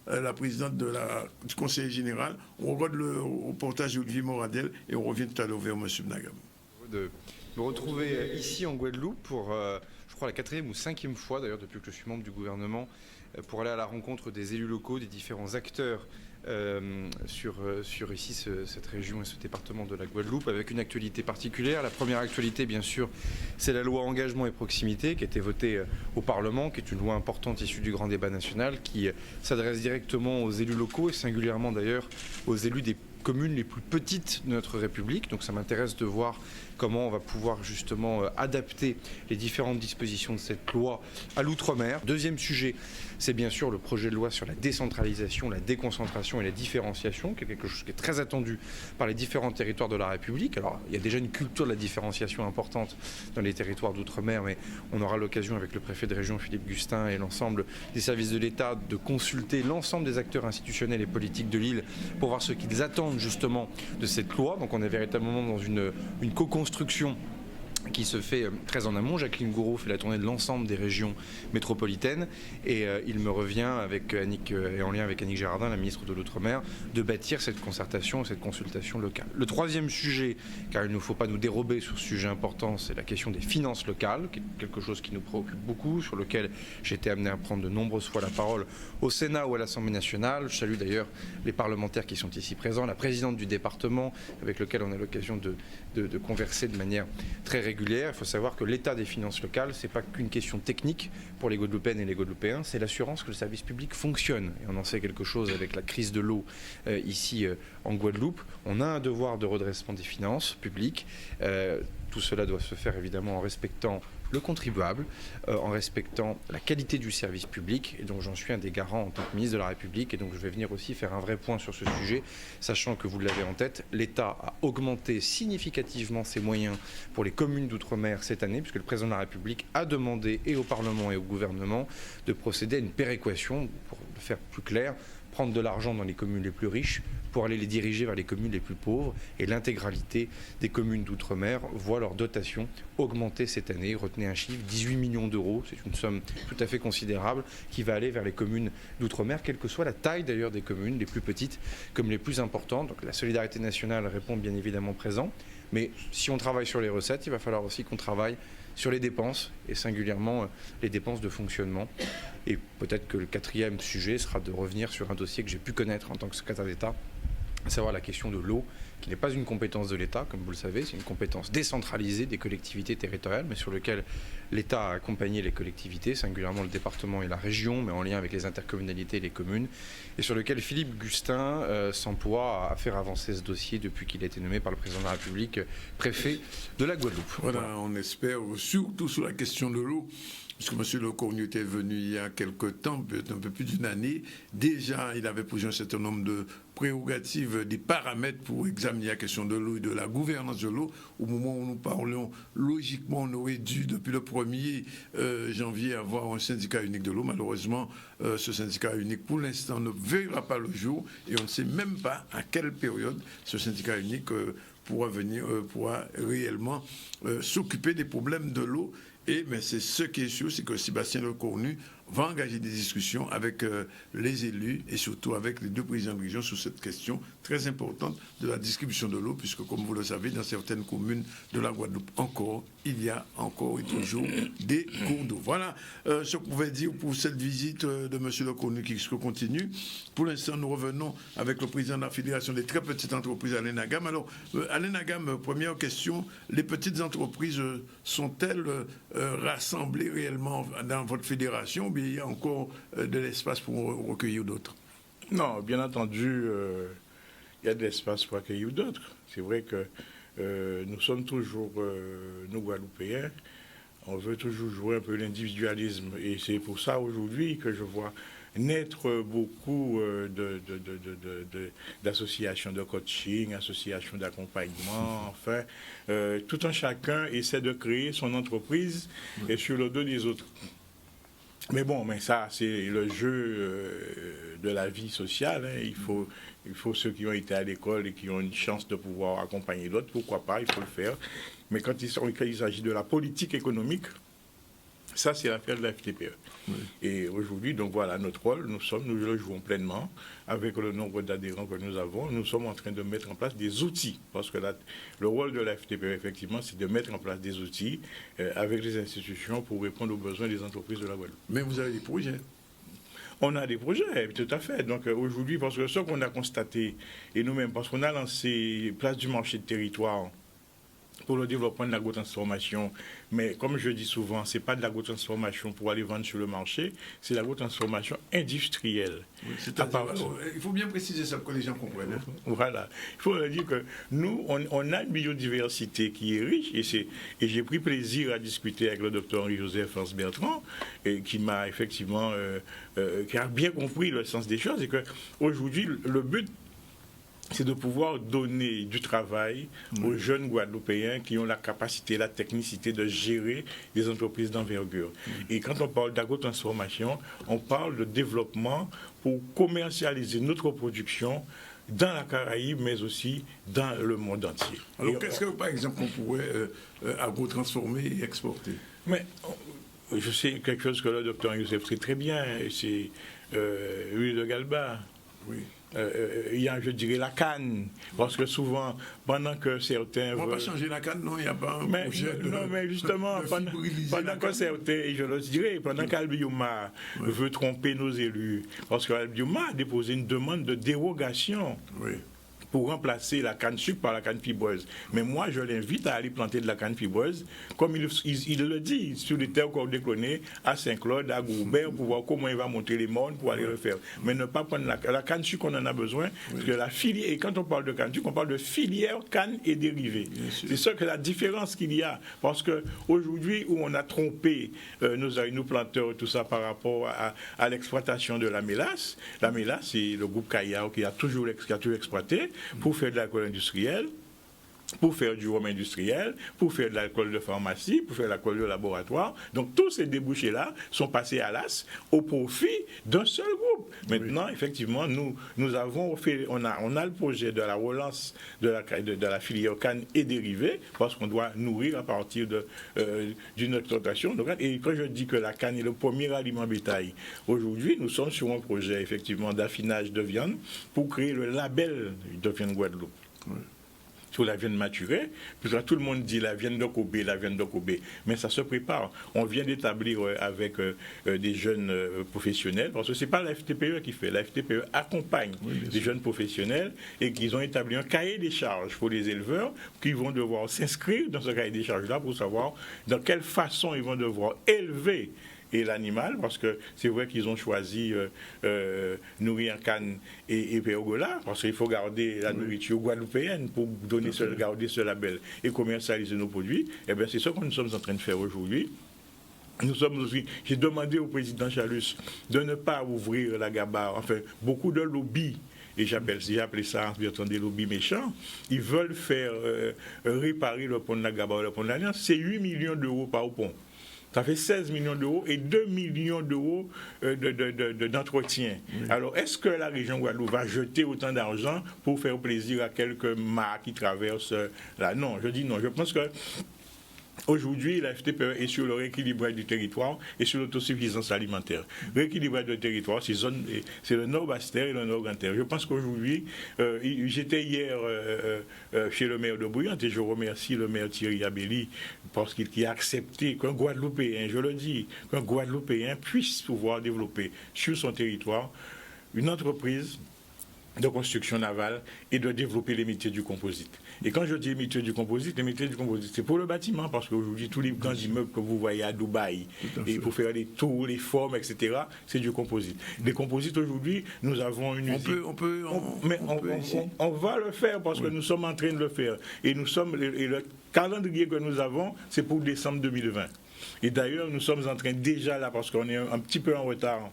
la présidente du conseil général. On regarde le reportage d'Olivier Moradel et on revient tout à l'heure vers M. Nagam. De me retrouver ici en Guadeloupe pour, je crois, la 4e ou 5e fois, d'ailleurs, depuis que je suis membre du gouvernement, pour aller à la rencontre des élus locaux, des différents acteurs sur ici cette région et ce département de la Guadeloupe, avec une actualité particulière. La première actualité, bien sûr, c'est la loi engagement et proximité qui a été votée au Parlement, qui est une loi importante issue du grand débat national, qui s'adresse directement aux élus locaux et singulièrement d'ailleurs aux élus des communes les plus petites de notre République. Donc ça m'intéresse de voir comment on va pouvoir justement adapter les différentes dispositions de cette loi à l'outre-mer. Deuxième sujet, c'est bien sûr le projet de loi sur la décentralisation, la déconcentration et la différenciation, qui est quelque chose qui est très attendu par les différents territoires de la République. Alors il y a déjà une culture de la différenciation importante dans les territoires d'outre-mer, mais on aura l'occasion avec le préfet de région Philippe Gustin et l'ensemble des services de l'État de consulter l'ensemble des acteurs institutionnels et politiques de l'île pour voir ce qu'ils attendent justement de cette loi. Donc on est véritablement dans une co-construction qui se fait très en amont. Jacqueline Gouraud fait la tournée de l'ensemble des régions métropolitaines et il me revient avec Annick, et en lien avec Annick Girardin, la ministre de l'Outre-mer, de bâtir cette concertation, cette consultation locale. Le troisième sujet, car il ne faut pas nous dérober sur ce sujet important, c'est la question des finances locales, qui est quelque chose qui nous préoccupe beaucoup, sur lequel j'ai été amené à prendre de nombreuses fois la parole au Sénat ou à l'Assemblée nationale. Je salue d'ailleurs les parlementaires qui sont ici présents, la présidente du département avec lequel on a l'occasion de converser de manière très régulière. Il faut savoir que l'état des finances locales, ce n'est pas qu'une question technique pour les Guadeloupéennes et les Guadeloupéens, c'est l'assurance que le service public fonctionne. Et on en sait quelque chose avec la crise de l'eau ici en Guadeloupe. On a un devoir de redressement des finances publiques. Tout cela doit se faire évidemment en respectant le contribuable, en respectant la qualité du service public. Et donc j'en suis un des garants en tant que ministre de la République. Et donc je vais venir aussi faire un vrai point sur ce sujet, sachant que vous l'avez en tête, l'État a augmenté significativement ses moyens pour les communes d'outre-mer cette année, puisque le président de la République a demandé et au Parlement et au gouvernement de procéder à une péréquation, pour le faire plus clair, prendre de l'argent dans les communes les plus riches pour aller les diriger vers les communes les plus pauvres. Et l'intégralité des communes d'outre-mer voit leur dotation augmenter cette année. Retenez un chiffre, 18 millions d'euros, c'est une somme tout à fait considérable qui va aller vers les communes d'outre-mer, quelle que soit la taille d'ailleurs des communes, les plus petites comme les plus importantes. Donc la solidarité nationale répond bien évidemment présent. Mais si on travaille sur les recettes, il va falloir aussi qu'on travaille sur les dépenses, et singulièrement les dépenses de fonctionnement. Et peut-être que le quatrième sujet sera de revenir sur un dossier que j'ai pu connaître en tant que secrétaire d'État à savoir la question de l'eau, qui n'est pas une compétence de l'État, comme vous le savez, c'est une compétence décentralisée des collectivités territoriales, mais sur lequel l'État a accompagné les collectivités, singulièrement le département et la région, mais en lien avec les intercommunalités et les communes, et sur lequel Philippe Gustin s'emploie à faire avancer ce dossier depuis qu'il a été nommé par le président de la République préfet de la Guadeloupe. Voilà, on espère, surtout sur la question de l'eau, puisque M. Lecornu était venu il y a quelque temps, peut-être un peu plus d'une année. Déjà, il avait posé un certain nombre de prérogatives, des paramètres pour examiner la question de l'eau et de la gouvernance de l'eau. Au moment où nous parlons, logiquement, on aurait dû, depuis le 1er janvier, avoir un syndicat unique de l'eau. Malheureusement, ce syndicat unique, pour l'instant, ne verra pas le jour et on ne sait même pas à quelle période ce syndicat unique pourra réellement s'occuper des problèmes de l'eau. Mais c'est ce qui est sûr, c'est que Sébastien Lecornu va engager des discussions avec les élus et surtout avec les deux présidents de région sur cette question très importante de la distribution de l'eau, puisque comme vous le savez, dans certaines communes de la Guadeloupe il y a encore et toujours des cours d'eau. Voilà ce qu'on pouvait dire pour cette visite de M. Lecornu qui continue. Pour l'instant, nous revenons avec le président de la Fédération des très petites entreprises, Alain Nagam. Alors, Alain Nagam, première question, les petites entreprises sont-elles rassemblées réellement dans votre fédération, ou bien il y a encore de l'espace pour recueillir d'autres? Non, bien entendu, il y a de l'espace pour accueillir d'autres. C'est vrai que nous sommes toujours, nous Guadeloupéens, on veut toujours jouer un peu l'individualisme. Et c'est pour ça aujourd'hui que je vois naître beaucoup d'associations de coaching, associations d'accompagnement, enfin, tout un chacun essaie de créer son entreprise et sur le dos des autres. Mais bon, mais ça, c'est le jeu de la vie sociale. Hein. Il faut ceux qui ont été à l'école et qui ont une chance de pouvoir accompagner d'autres, pourquoi pas, il faut le faire. Mais quand il s'agit de la politique économique, ça, c'est l'affaire de la FTPE. Oui. Et aujourd'hui, donc voilà, notre rôle, nous le jouons pleinement avec le nombre d'adhérents que nous avons. Nous sommes en train de mettre en place des outils, parce que le rôle de la FTPE, effectivement, c'est de mettre en place des outils avec les institutions pour répondre aux besoins des entreprises de la Guadeloupe. Mais vous avez des projets? On a des projets, tout à fait. Donc aujourd'hui, parce que ce qu'on a constaté, et nous-mêmes, parce qu'on a lancé Place du marché de territoire pour le développement de l'agrotransformation. Mais comme je dis souvent, ce n'est pas de l'agrotransformation pour aller vendre sur le marché, c'est l'agrotransformation industrielle. Oui, il faut bien préciser ça pour que les gens comprennent. Hein. Voilà. Il faut dire que nous, on a une biodiversité qui est riche et j'ai pris plaisir à discuter avec le docteur Henri-Joseph Bertrand qui m'a effectivement qui a bien compris le sens des choses et qu'aujourd'hui, le but, c'est de pouvoir donner du travail aux jeunes Guadeloupéens qui ont la capacité, la technicité de gérer des entreprises d'envergure. Et quand on parle d'agrotransformation, on parle de développement pour commercialiser notre production dans la Caraïbe, mais aussi dans le monde entier. Alors, qu'est-ce que, par exemple, on pourrait agro-transformer et exporter? Mais je sais quelque chose que le docteur Youssef sait très bien, c'est l'huile de Galba. Oui. Il y a, je dirais, la canne, parce que souvent, pendant que certains... On ne va pas changer la canne, non, il n'y a pas un projet de... Non, mais justement, pendant que certains, et je le dirais, pendant qu'Albioma veut tromper nos élus, parce qu'Albioma a déposé une demande de dérogation pour remplacer la canne sucre par la canne fibreuse. Mais moi, je l'invite à aller planter de la canne fibreuse, comme il le dit, sur les terres chlordéclonées, à Saint-Claude, à Goubert, pour voir comment il va monter les mornes pour aller le faire. Mais ne pas prendre la canne sucre, on en a besoin, parce que la filière, et quand on parle de canne sucre, on parle de filière canne et dérivés. C'est ça que la différence qu'il y a, parce qu'aujourd'hui, où on a trompé nos planteurs, tout ça, par rapport à l'exploitation de la mélasse, c'est le groupe Caillard qui a toujours exploité, pour faire de l'alcool industriel, pour faire du rhum industriel, pour faire de l'alcool de pharmacie, pour faire de l'alcool de laboratoire. Donc tous ces débouchés-là sont passés à l'as au profit d'un seul groupe. Maintenant, effectivement, nous avons fait, on a le projet de la relance de la filière canne et dérivés, parce qu'on doit nourrir à partir d'une exploitation. Et quand je dis que la canne est le premier aliment bétail, aujourd'hui, nous sommes sur un projet effectivement d'affinage de viande pour créer le label de viande Guadeloupe. sur la viande maturée, puisque tout le monde dit la viande de Kobe, mais ça se prépare. On vient d'établir avec des jeunes professionnels, parce que ce n'est pas la FTPE qui fait, la FTPE accompagne des jeunes professionnels et qu'ils ont établi un cahier des charges pour les éleveurs qui vont devoir s'inscrire dans ce cahier des charges-là pour savoir dans quelle façon ils vont devoir élever et l'animal, parce que c'est vrai qu'ils ont choisi nourrir canne et pergola, parce qu'il faut garder la nourriture guadeloupéenne pour garder ce label et commercialiser nos produits. Et bien c'est ce que nous sommes en train de faire aujourd'hui. J'ai demandé au président Chalus de ne pas ouvrir la gabarre, enfin beaucoup de lobbies, et j'ai appelé ça des lobbies méchants, ils veulent faire réparer le pont de la gabarre, le pont de l'Alliance, c'est 8 millions d'euros par pont. Ça fait 16 millions d'euros et 2 millions d'euros d'entretien. Alors, est-ce que la région Guadeloupe va jeter autant d'argent pour faire plaisir à quelques mâts qui traversent là? Non, je dis non. Je pense que aujourd'hui, la FTPE est sur le rééquilibrage du territoire et sur l'autosuffisance alimentaire. Rééquilibrage du territoire, c'est le Nord Basse-Terre et le Nord Grande-Terre. Je pense qu'aujourd'hui, j'étais hier chez le maire de Bouillante et je remercie le maire Thierry Abelli parce qu'il a accepté qu'un Guadeloupéen, je le dis, qu'un Guadeloupéen puisse pouvoir développer sur son territoire une entreprise de construction navale et de développer les métiers du composite. Et quand je dis les métiers du composite, c'est pour le bâtiment, parce qu'aujourd'hui, tous les grands immeubles que vous voyez à Dubaï, et pour faire les tours, les formes, etc., c'est du composite. Les composites, aujourd'hui, nous avons une usine. On va le faire, parce que nous sommes en train de le faire. Et le calendrier que nous avons, c'est pour décembre 2020. Et d'ailleurs, nous sommes en train déjà là, parce qu'on est un petit peu en retard,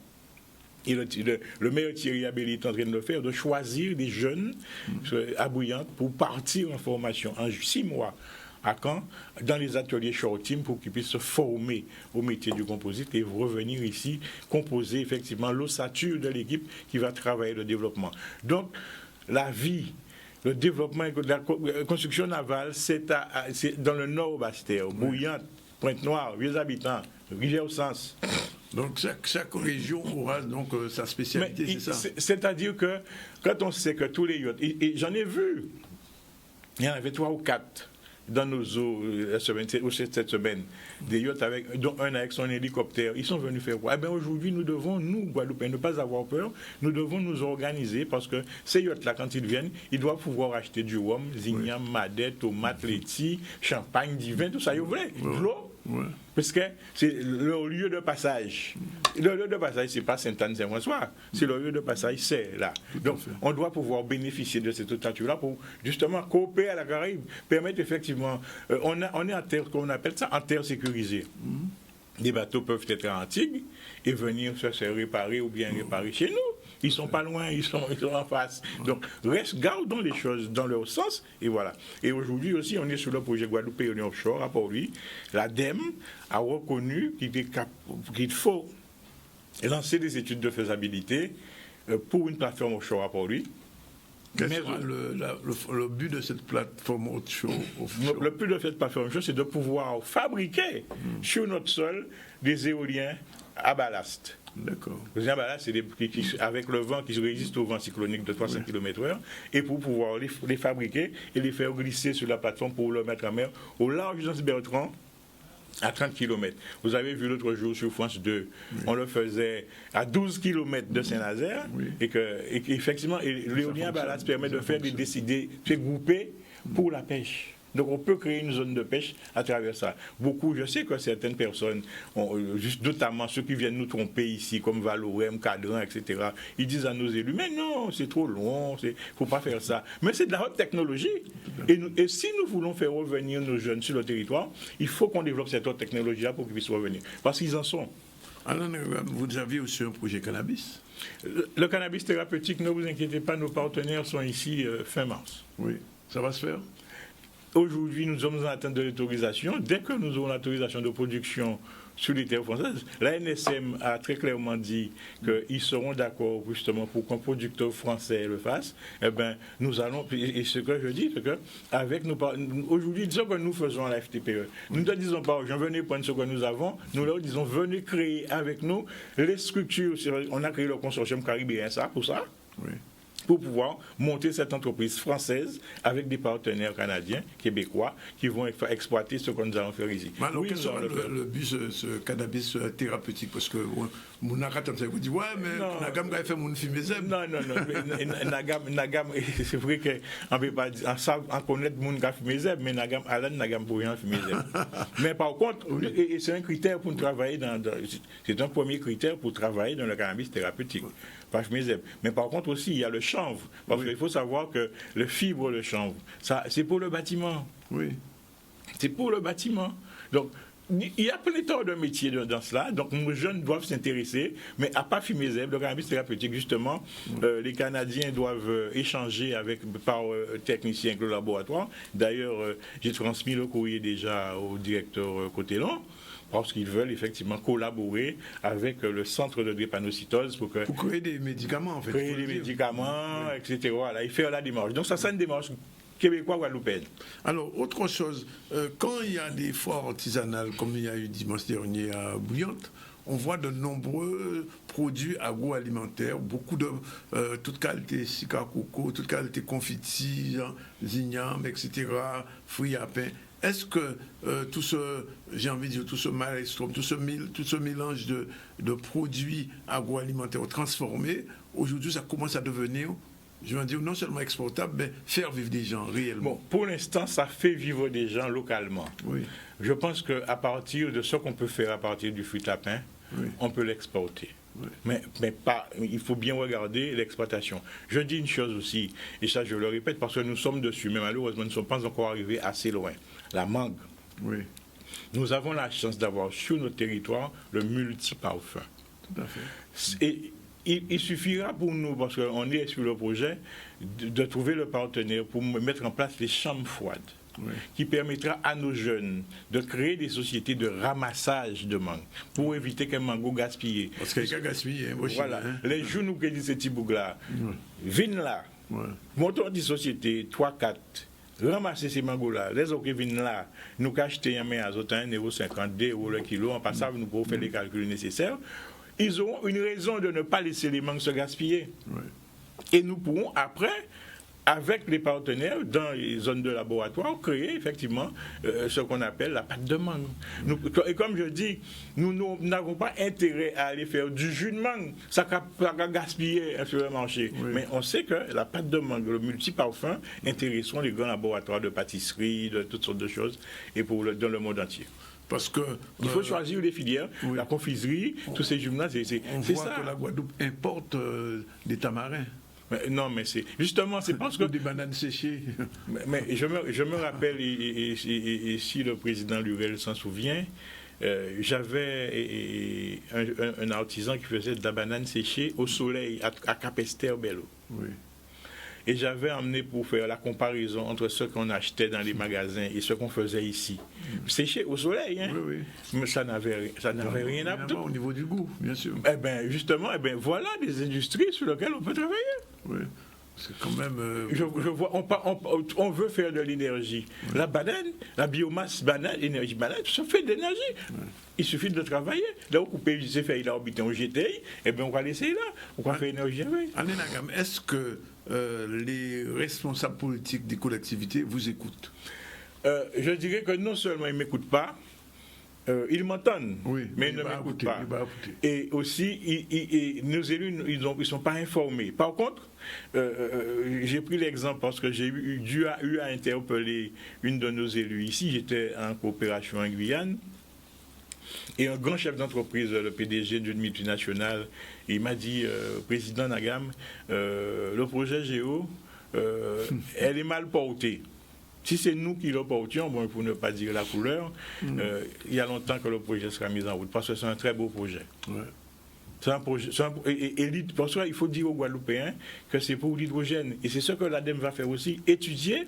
et le maire Thierry Abelli est en train de le faire, de choisir des jeunes à Bouillante pour partir en formation en 6 mois à Caen, dans les ateliers short team, pour qu'ils puissent se former au métier du composite et revenir ici composer effectivement l'ossature de l'équipe qui va travailler le développement. Donc, la vie, le développement de la construction navale, c'est dans le nord Basse-Terre, Bouillante, Pointe-Noire, Vieux-Habitants, Rivière-au-Sens. Donc chaque région aura donc sa spécialité, c'est ça? C'est-à-dire que quand on sait que tous les yachts, et j'en ai vu, il y en avait 3 ou 4 dans nos eaux cette semaine, des yachts dont un avec son hélicoptère, ils sont venus faire quoi? Eh bien aujourd'hui, nous devons, nous, Guadeloupéens, ne pas avoir peur, nous devons nous organiser parce que ces yachts-là, quand ils viennent, ils doivent pouvoir acheter du rhum, zignam, madère, tomates, laitiers, champagne, divin, tout ça, vous voulez? L'eau? Parce que c'est le lieu de passage. Le lieu de passage, ce n'est pas Sainte-Anne-Saint-François, c'est le lieu de passage, c'est là. Donc, on doit pouvoir bénéficier de cette nature-là pour justement coopérer à la Caraïbe, permettre effectivement. On est en terre, comme on appelle ça, en terre sécurisée. Les bateaux peuvent être à Antigua et venir se réparer ou bien réparer chez nous. Ils ne sont pas loin, ils sont en face. Donc, gardons les choses dans leur sens, et voilà. Et aujourd'hui aussi, on est sur le projet Guadeloupe Éolien Offshore, à Port-Louis. L'ADEME a reconnu qu'il faut lancer des études de faisabilité pour une plateforme offshore à Port-Louis. Quel sera le but de cette plateforme offshore? Le but de cette plateforme offshore, c'est de pouvoir fabriquer sur notre sol des éoliens à ballast. D'accord. Les éoliens à ballast, c'est avec le vent qui résiste au vent cyclonique de 300 km/h, et pour pouvoir les fabriquer et les faire glisser sur la plateforme pour le mettre en mer au large de Bertrand, à 30 km. Vous avez vu l'autre jour sur France 2, on le faisait à 12 km de Saint-Nazaire, et qu'effectivement, l'éolien à ballast permet de faire des groupés pour la pêche. Donc on peut créer une zone de pêche à travers ça. Je sais que certaines personnes, notamment ceux qui viennent nous tromper ici, comme Valorem, Cadran, etc., ils disent à nos élus, mais non, c'est trop long, il ne faut pas faire ça. Mais c'est de la haute technologie. Et si nous voulons faire revenir nos jeunes sur le territoire, il faut qu'on développe cette haute technologie-là pour qu'ils puissent revenir. Parce qu'ils en sont. Alors, vous avez aussi un projet cannabis? Le cannabis thérapeutique, ne vous inquiétez pas, nos partenaires sont ici fin mars. Oui, ça va se faire? Aujourd'hui, nous sommes en attente de l'autorisation. Dès que nous aurons l'autorisation de production sur les terres françaises, la NSM a très clairement dit qu'ils seront d'accord justement pour qu'un producteur français le fasse. Eh bien, nous allons, et ce que je dis, c'est qu'avec nous, aujourd'hui, disons que nous faisons à la FTPE, nous ne disons pas aux gens, venez prendre ce que nous avons, nous leur disons, venez créer avec nous les structures. On a créé le consortium caribéen, ça, pour ça. Oui. pour pouvoir monter cette entreprise française avec des partenaires canadiens, québécois, qui vont exploiter ce que nous allons faire ici. Mais alors, quel sera le but de ce cannabis thérapeutique? Parce que mon Nagam, vous dit, ouais, mais Nagam va faire mon film. Non. Nagam, c'est vrai qu'on ne peut pas dire, on connaît mon gars fumé, mais Nagam pour rien fumer. Mais par contre, et c'est un critère pour travailler c'est un premier critère pour travailler dans le cannabis thérapeutique. Pas fumer. Mais par contre aussi, il y a le chanvre. Parce qu'il faut savoir que le fibre de chanvre, c'est pour le bâtiment. Oui. C'est pour le bâtiment. Donc, il y a pléthore de métiers dans cela, donc nos jeunes doivent s'intéresser, mais à pas fumer zèbre, le cannabis thérapeutique, justement, les Canadiens doivent échanger par techniciens avec le laboratoire. D'ailleurs, j'ai transmis le courrier déjà au directeur Cotelon, parce qu'ils veulent effectivement collaborer avec le centre de drépanocytose pour créer des médicaments, en fait. Créer des médicaments, etc. Voilà, et faire la démarche. Donc ça, c'est une démarche québécois guadeloupéenne. Alors, autre chose, quand il y a des foires artisanales, comme il y a eu dimanche dernier à Bouillante, on voit de nombreux produits agroalimentaires, beaucoup de toute qualité sika coco, toute qualité confiture, zignam, etc., fruits à pain. Est-ce que tout ce maelstrom, tout ce mélange de produits agroalimentaires transformés, aujourd'hui, ça commence à devenir, je veux dire, non seulement exportable, mais faire vivre des gens réellement? Bon, pour l'instant, ça fait vivre des gens localement. Oui. Je pense qu'à partir de ce qu'on peut faire à partir du fruit à pain, on peut l'exporter. Oui. Mais pas, il faut bien regarder l'exploitation. Je dis une chose aussi, et ça je le répète parce que nous sommes dessus, mais malheureusement nous ne sommes pas encore arrivés assez loin. La mangue. Oui. Nous avons la chance d'avoir sur notre territoire le multi-parfum. Tout à fait. Et il suffira pour nous, parce qu'on est sur le projet, de trouver le partenaire pour mettre en place les chambres froides. Oui. Qui permettra à nos jeunes de créer des sociétés de ramassage de mangue pour éviter qu'un mango gaspillé. Parce qu'il y a gaspillé. Voilà. Les jours nous qui disent ces petits bougs-là, viennent là, montons des sociétés, 3-4, ramasser ces mangos-là, les autres qui viennent là, nous acheter un à 1,50 € le kilo, en passant, nous pouvons faire les calculs nécessaires. Ils auront une raison de ne pas laisser les mangues se gaspiller. Oui. Et nous pourrons après, avec les partenaires dans les zones de laboratoire, créer effectivement ce qu'on appelle la pâte de mangue. Et comme je dis, nous n'avons pas intérêt à aller faire du jus de mangue, ça va gaspiller sur le marché. Oui. Mais on sait que la pâte de mangue, le multi-parfum, intéresseront les grands laboratoires de pâtisserie, de toutes sortes de choses, et dans le monde entier. Parce que il faut choisir les filières, la confiserie, tous ces jus-là, c'est ça. On voit que la Guadeloupe importe des tamarins. Non, mais c'est justement, c'est parce que des bananes séchées. Mais je me rappelle, et si le président Lurel s'en souvient, j'avais un artisan qui faisait de la banane séchée au soleil à Cap-Esther-Bello. Oui. Et j'avais emmené pour faire la comparaison entre ce qu'on achetait dans les magasins et ce qu'on faisait ici. Séché au soleil, hein? Oui. Mais ça n'avait rien à voir. Au niveau du goût, bien sûr. Eh bien, justement, voilà des industries sur lesquelles on peut travailler. Oui. C'est quand même. Je vois, on veut faire de l'énergie. Oui. La banane, la biomasse banane, énergie banane, ça fait de l'énergie. Oui. Il suffit de travailler. Là où pays s'est fait, il a habité en GTI, eh bien, on va laisser là. On va faire énergie avec. Alain Nagam, est-ce que les responsables politiques des collectivités vous écoutent? Je dirais que non seulement ils ne m'écoutent pas, ils m'entendent, mais ils ne m'écoutent pas. Et aussi, nos élus, ils ne sont pas informés. Par contre, j'ai pris l'exemple parce que j'ai eu à interpeller une de nos élus ici. J'étais en coopération en Guyane. Et un grand chef d'entreprise, le PDG d'une multinationale, il m'a dit, Président Nagam, le projet Géo, elle est mal portée. Si c'est nous qui le portions, bon, pour ne pas dire la couleur, il y a longtemps que le projet sera mis en route, parce que c'est un très beau projet. Ouais. C'est un projet, parce qu'il faut dire aux Guadeloupéens que c'est pour l'hydrogène. Et c'est ce que l'ADEME va faire aussi, étudier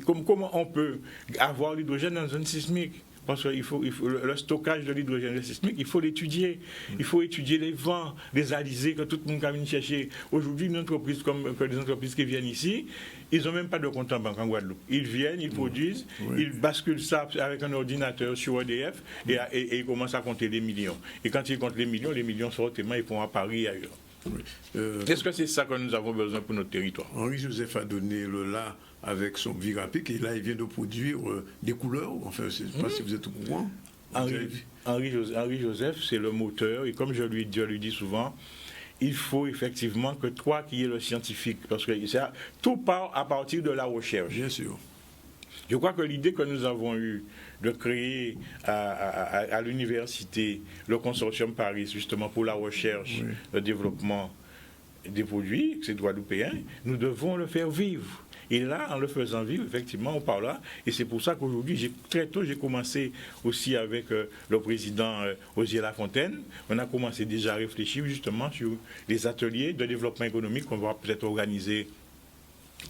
comment on peut avoir l'hydrogène dans une zone sismique. Parce qu'il faut le stockage de l'hydrogène sismique, il faut l'étudier. Il faut étudier les vents, les alizés que tout le monde vient chercher. Aujourd'hui, une entreprise comme les entreprises qui viennent ici, ils n'ont même pas de compte en banque en Guadeloupe. Ils viennent, ils produisent, ils basculent ça avec un ordinateur sur EDF et ils commencent à compter les millions. Et quand ils comptent les millions sortent et ils vont à Paris ailleurs. Oui. Est-ce que c'est ça que nous avons besoin pour notre territoire? Henri-Joseph a donné le là avec son Virapic et là il vient de produire des couleurs. Enfin, je ne sais pas si vous êtes au courant. Henri-Joseph, c'est le moteur et comme je lui dis souvent, il faut effectivement que toi qui es le scientifique, parce que tout part à partir de la recherche. Bien sûr. Je crois que l'idée que nous avons eue de créer à l'université le consortium Paris, justement pour la recherche, le développement des produits, c'est guadeloupéen, nous devons le faire vivre. Et là, en le faisant vivre, effectivement, on parle là. Et c'est pour ça qu'aujourd'hui, très tôt, j'ai commencé aussi avec le président Osier Lafontaine. On a commencé déjà à réfléchir justement sur les ateliers de développement économique qu'on va peut-être organiser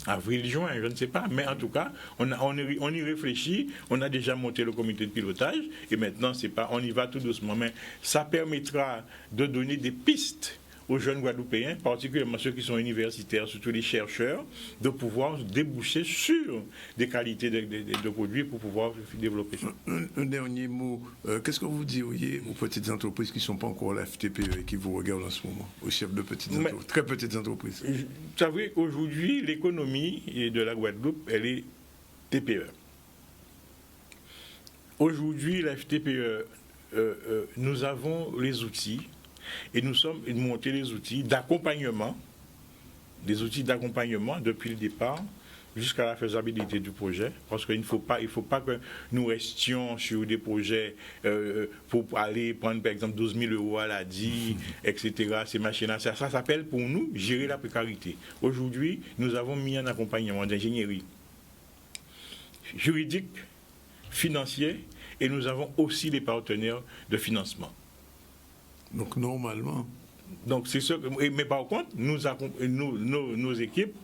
avril-juin, je ne sais pas. Mais en tout cas, on y réfléchit. On a déjà monté le comité de pilotage. Et maintenant, on y va tout doucement. Mais ça permettra de donner des pistes aux jeunes Guadeloupéens, particulièrement ceux qui sont universitaires, surtout les chercheurs, de pouvoir déboucher sur des qualités de produits pour pouvoir développer ça. Un dernier mot. Qu'est-ce que vous diriez aux petites entreprises qui ne sont pas encore à la FTPE et qui vous regardent en ce moment, aux chefs de petites entreprises, très petites entreprises? Vous savez, aujourd'hui, l'économie de la Guadeloupe, elle est TPE. Aujourd'hui, la FTPE, nous avons les outils. Et nous sommes montés les outils d'accompagnement, depuis le départ jusqu'à la faisabilité du projet, parce qu'il ne faut pas que nous restions sur des projets pour aller prendre par exemple 12 000 euros à l'ADI, etc. Ces machines-là, ça s'appelle pour nous gérer la précarité. Aujourd'hui, nous avons mis un accompagnement d'ingénierie juridique, financier, et nous avons aussi des partenaires de financement. Donc normalement. Donc c'est sûr. Mais par contre, nos équipes,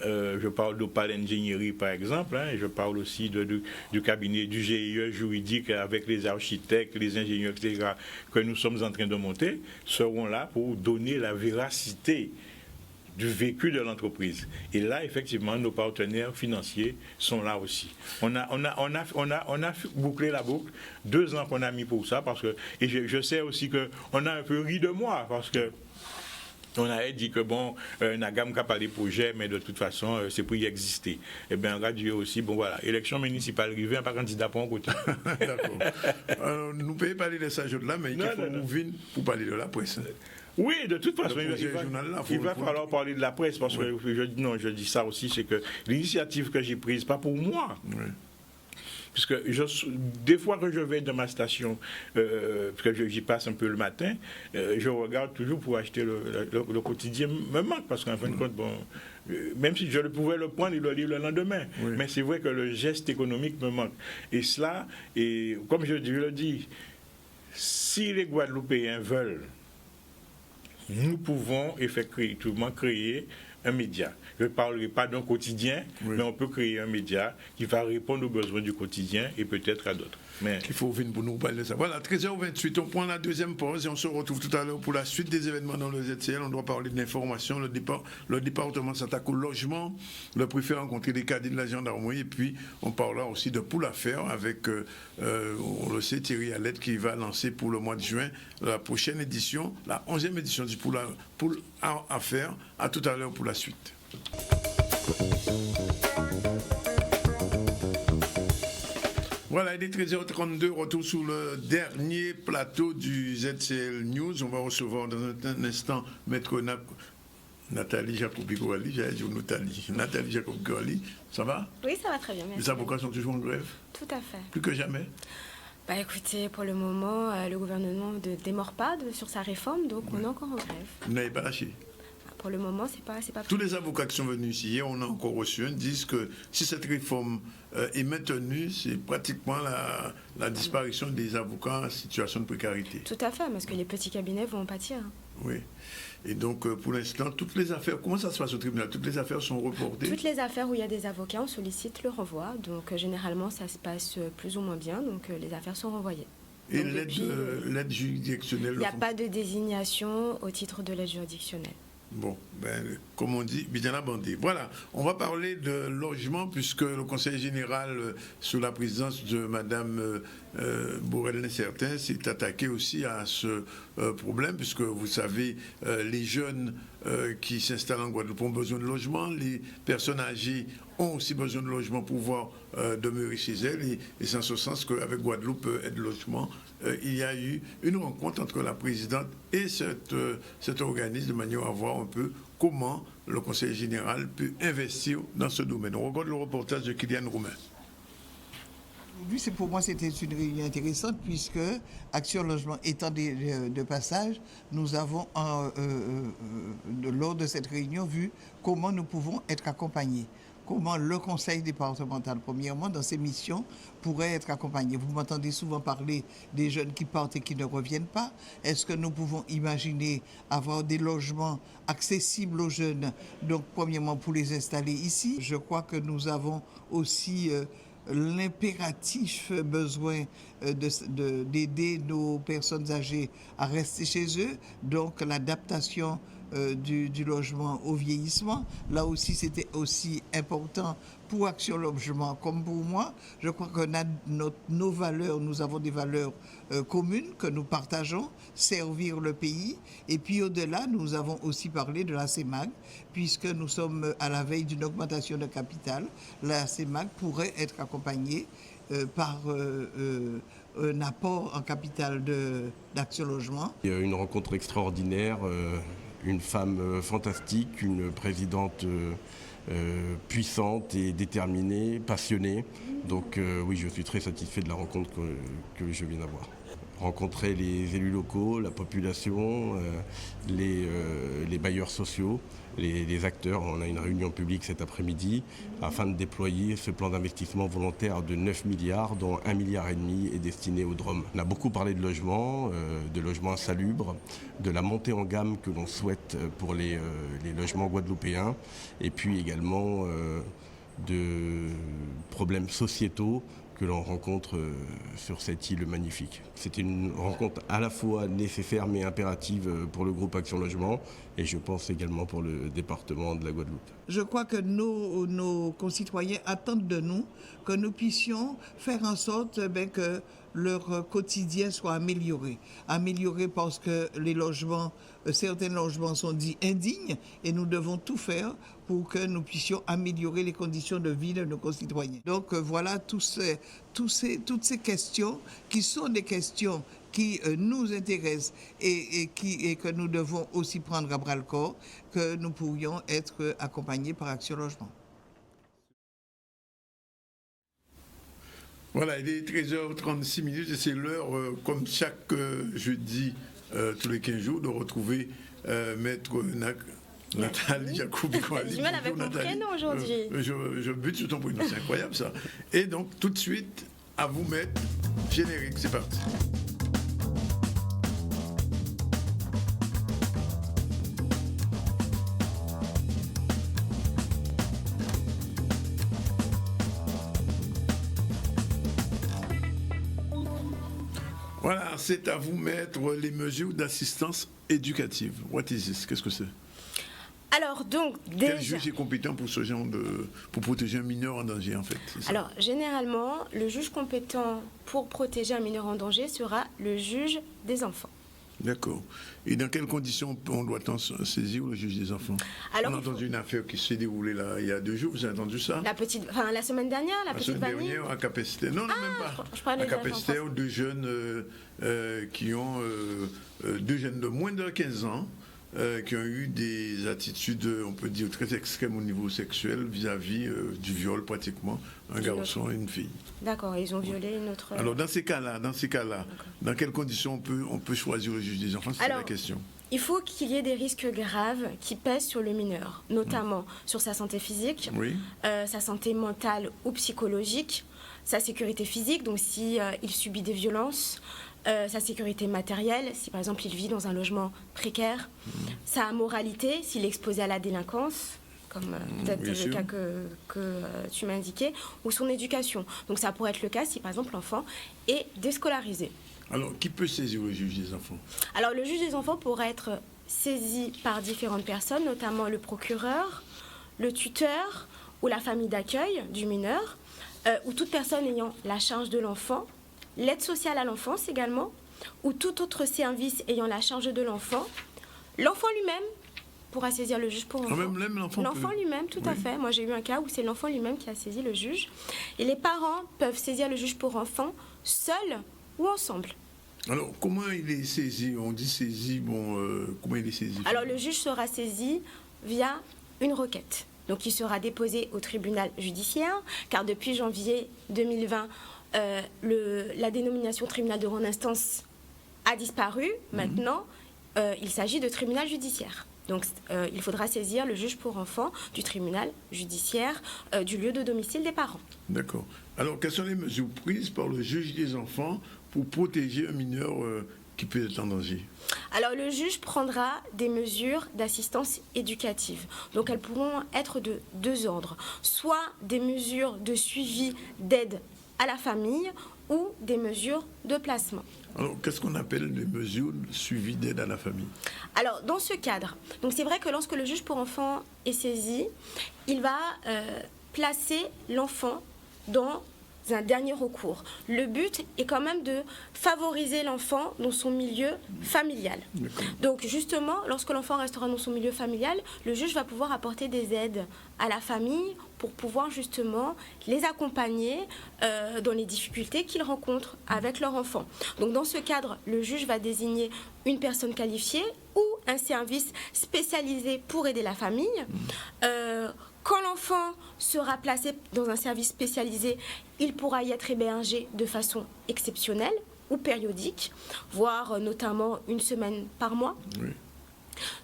je parle d'Opal Ingénierie par exemple, je parle aussi du cabinet du GIE juridique avec les architectes, les ingénieurs, etc., que nous sommes en train de monter, seront là pour donner la véracité du vécu de l'entreprise. Et là, effectivement, nos partenaires financiers sont là aussi. On a bouclé la boucle, 2 ans qu'on a mis pour ça, parce que, et je sais aussi qu'on a un peu ri de moi, parce que on a dit que bon, Nagam n'a pas les projets, mais de toute façon, c'est pour y exister. Eh bien, radio aussi, bon voilà, élection municipale arrivée, pas candidat pour un côté. D'accord. Alors, nous ne pouvons pas parler de ça là, mais il faut nous venir pour parler de la presse. Oui, de toute façon, il va falloir parler de la presse, parce que je dis ça aussi, c'est que l'initiative que j'ai prise, pas pour moi. Oui. Puisque des fois que je vais dans ma station, parce que j'y passe un peu le matin, je regarde toujours pour acheter le quotidien me manque, parce qu'en fin de compte, bon, même si je pouvais le prendre et le lire le lendemain, mais c'est vrai que le geste économique me manque. Et cela, et comme je le dis, si les Guadeloupéens veulent, nous pouvons effectivement créer un média. Je ne parlerai pas d'un quotidien, mais on peut créer un média qui va répondre aux besoins du quotidien et peut-être à d'autres. Mais il faut venir pour nous parler de ça. Voilà, 13h28, on prend la deuxième pause et on se retrouve tout à l'heure pour la suite des événements dans le ZCL. On doit parler de l'information. Le département s'attaque au logement. Le préfet a rencontré les cadres de la gendarmerie. Et puis, on parlera aussi de Poule à faire avec, on le sait, Thierry Alette qui va lancer pour le mois de juin la prochaine édition, la 11e édition du Poule à faire. À tout à l'heure pour la suite. Voilà, il est 13h32, retour sur le dernier plateau du ZCL News. On va recevoir dans un instant Maître Nathalie Jacobi-Gorali, j'allais dire Nathalie Jacobi-Gorali. Ça va? Oui, ça va très bien, merci. Les avocats sont toujours en grève? Tout à fait. Plus que jamais? Bah écoutez, pour le moment, le gouvernement ne démord pas sur sa réforme, donc on est encore en grève. Vous n'avez pas lâché? Pour le moment, c'est pas Tous les avocats qui sont venus ici, hier, on a encore reçu un, disent que si cette réforme est maintenue, c'est pratiquement la disparition des avocats en situation de précarité. Tout à fait, parce que les petits cabinets vont pâtir. Oui. Et donc, pour l'instant, toutes les affaires, comment ça se passe au tribunal? Toutes les affaires sont reportées? Toutes les affaires où il y a des avocats, on sollicite le renvoi. Donc, généralement, ça se passe plus ou moins bien. Donc, les affaires sont renvoyées. Et l'aide juridictionnelle? Il n'y a pas de désignation au titre de l'aide juridictionnelle. Bon, comme on dit, Bidjana Bandé. Voilà, on va parler de logement puisque le Conseil général, sous la présidence de Mme Bourrel-Incertain, s'est attaqué aussi à ce problème puisque vous savez, les jeunes qui s'installent en Guadeloupe ont besoin de logement, les personnes âgées ont aussi besoin de logement pour pouvoir demeurer chez elles et c'est en ce sens qu'avec Guadeloupe Aide Logement, il y a eu une rencontre entre la présidente et cet organisme de manière à voir un peu comment le Conseil général peut investir dans ce domaine. On regarde le reportage de Kylian Roumain. Aujourd'hui, pour moi, c'était une réunion intéressante puisque Action Logement étant de passage, nous avons, lors de cette réunion, vu comment nous pouvons être accompagnés. Comment le conseil départemental, premièrement, dans ses missions, pourrait être accompagné. Vous m'entendez souvent parler des jeunes qui partent et qui ne reviennent pas. Est-ce que nous pouvons imaginer avoir des logements accessibles aux jeunes, donc premièrement pour les installer ici? Je crois que nous avons aussi l'impératif besoin d'aider nos personnes âgées à rester chez eux, donc l'adaptation du logement au vieillissement. Là aussi, c'était aussi important pour Action Logement comme pour moi. Je crois qu'on a nos valeurs, nous avons des valeurs communes que nous partageons, servir le pays. Et puis au-delà, nous avons aussi parlé de la CEMAG, puisque nous sommes à la veille d'une augmentation de capital. La CEMAG pourrait être accompagnée par un apport en capital d'Action Logement. Il y a une rencontre extraordinaire. Une femme fantastique, une présidente puissante et déterminée, passionnée. Donc oui, je suis très satisfait de la rencontre que je viens d'avoir. Rencontrer les élus locaux, la population, les bailleurs sociaux, les acteurs. On a une réunion publique cet après-midi afin de déployer ce plan d'investissement volontaire de 9 milliards, dont 1,5 milliard est destiné aux DROM. On a beaucoup parlé de logements insalubres, de la montée en gamme que l'on souhaite pour les logements guadeloupéens, et puis également de problèmes sociétaux que l'on rencontre sur cette île magnifique. C'était une rencontre à la fois nécessaire mais impérative pour le groupe Action Logement et je pense également pour le département de la Guadeloupe. Je crois que nos concitoyens attendent de nous que nous puissions faire en sorte que leur quotidien soit amélioré. Amélioré parce que les logements, certains logements sont dits indignes et nous devons tout faire pour que nous puissions améliorer les conditions de vie de nos concitoyens. Donc voilà toutes ces questions qui sont des questions qui nous intéressent et que nous devons aussi prendre à bras-le-corps, que nous pourrions être accompagnés par Action Logement. Voilà, il est 13h36 et c'est l'heure, comme chaque jeudi, tous les 15 jours, de retrouver Maître Nathalie Jacoubi. J'ai du mal avec mon prénom aujourd'hui. Je bute sur ton prénom, c'est incroyable ça. Et donc, tout de suite, à vous Maître, générique, c'est parti. Voilà, c'est à vous Maître les mesures d'assistance éducative. What is this? Qu'est-ce que c'est? Alors donc, déjà... Quel juge est compétent pour ce genre pour protéger un mineur en danger en fait? Alors généralement, le juge compétent pour protéger un mineur en danger sera le juge des enfants. D'accord. Et dans quelles conditions on doit saisir le juge des enfants? Alors, on a entendu une affaire qui s'est déroulée là, il y a 2 jours, vous avez entendu ça? La semaine dernière, la petite semaine dernière, à Capestère. Non, même pas. À Capestère, 2 jeunes qui ont 2 jeunes de moins de 15 ans qui ont eu des attitudes, on peut dire, très extrêmes au niveau sexuel vis-à-vis du viol pratiquement, un garçon et une fille. D'accord, ils ont violé une autre... Alors dans ces cas-là, dans quelles conditions on peut choisir le juge des enfants? C'est la question. Il faut qu'il y ait des risques graves qui pèsent sur le mineur, notamment sur sa santé physique, sa santé mentale ou psychologique, sa sécurité physique, donc si il subit des violences, sa sécurité matérielle, si par exemple il vit dans un logement précaire, sa moralité, s'il est exposé à la délinquance, comme peut-être le cas que tu m'as indiqué, ou son éducation. Donc ça pourrait être le cas si par exemple l'enfant est déscolarisé. Alors, qui peut saisir le juge des enfants? Alors, le juge des enfants pourrait être saisi par différentes personnes, notamment le procureur, le tuteur ou la famille d'accueil du mineur, ou toute personne ayant la charge de l'enfant, l'aide sociale à l'enfance également, ou tout autre service ayant la charge de l'enfant. L'enfant lui-même pourra saisir le juge pour enfant. Même l'enfant lui-même, tout à fait. Moi, j'ai eu un cas où c'est l'enfant lui-même qui a saisi le juge. Et les parents peuvent saisir le juge pour enfant seuls ou ensemble. Alors, comment il est saisi? On dit saisi, comment il est saisi? Alors, le juge sera saisi via une requête. Donc, il sera déposé au tribunal judiciaire, car depuis janvier 2020, la dénomination tribunal de grande instance a disparu. Maintenant, il s'agit de tribunal judiciaire. Donc, il faudra saisir le juge pour enfants du tribunal judiciaire du lieu de domicile des parents. D'accord. Alors, quelles sont les mesures prises par le juge des enfants pour protéger un mineur qui peut être en danger? Alors, le juge prendra des mesures d'assistance éducative. Donc, elles pourront être de deux ordres. Soit des mesures de suivi d'aide à la famille ou des mesures de placement. Alors, qu'est-ce qu'on appelle des mesures de suivi d'aide à la famille? Alors, dans ce cadre, donc c'est vrai que lorsque le juge pour enfants est saisi, il va placer l'enfant dans un dernier recours. Le but est quand même de favoriser l'enfant dans son milieu familial. Donc justement, lorsque l'enfant restera dans son milieu familial, le juge va pouvoir apporter des aides à la famille pour pouvoir justement les accompagner dans les difficultés qu'ils rencontrent avec leur enfant. Donc dans ce cadre, le juge va désigner une personne qualifiée ou un service spécialisé pour aider la famille. Quand l'enfant sera placé dans un service spécialisé, il pourra y être hébergé de façon exceptionnelle ou périodique, voire notamment une semaine par mois. Oui.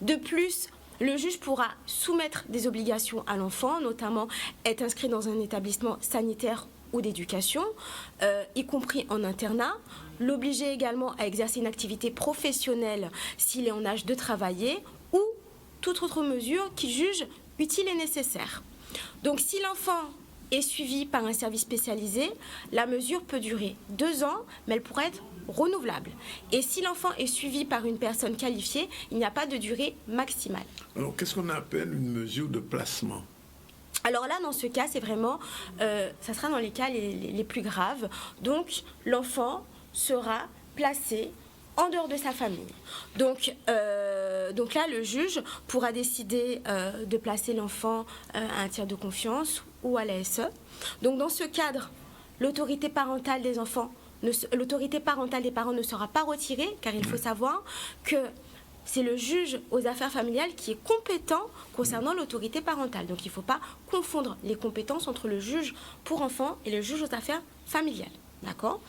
De plus, le juge pourra soumettre des obligations à l'enfant, notamment être inscrit dans un établissement sanitaire ou d'éducation, y compris en internat, l'obliger également à exercer une activité professionnelle s'il est en âge de travailler, ou toute autre mesure qu'il juge utile et nécessaire. Donc si l'enfant est suivi par un service spécialisé, la mesure peut durer 2 ans, mais elle pourrait être renouvelable. Et si l'enfant est suivi par une personne qualifiée, il n'y a pas de durée maximale. Alors qu'est-ce qu'on appelle une mesure de placement? Alors là, dans ce cas, c'est vraiment, ça sera dans les cas les plus graves. Donc l'enfant sera placé en dehors de sa famille. Donc là, le juge pourra décider de placer l'enfant à un tiers de confiance ou à l'ASE. Donc dans ce cadre, l'autorité parentale des enfants, l'autorité parentale des parents ne sera pas retirée, car il faut savoir que c'est le juge aux affaires familiales qui est compétent concernant l'autorité parentale. Donc il ne faut pas confondre les compétences entre le juge pour enfants et le juge aux affaires familiales. D'accord.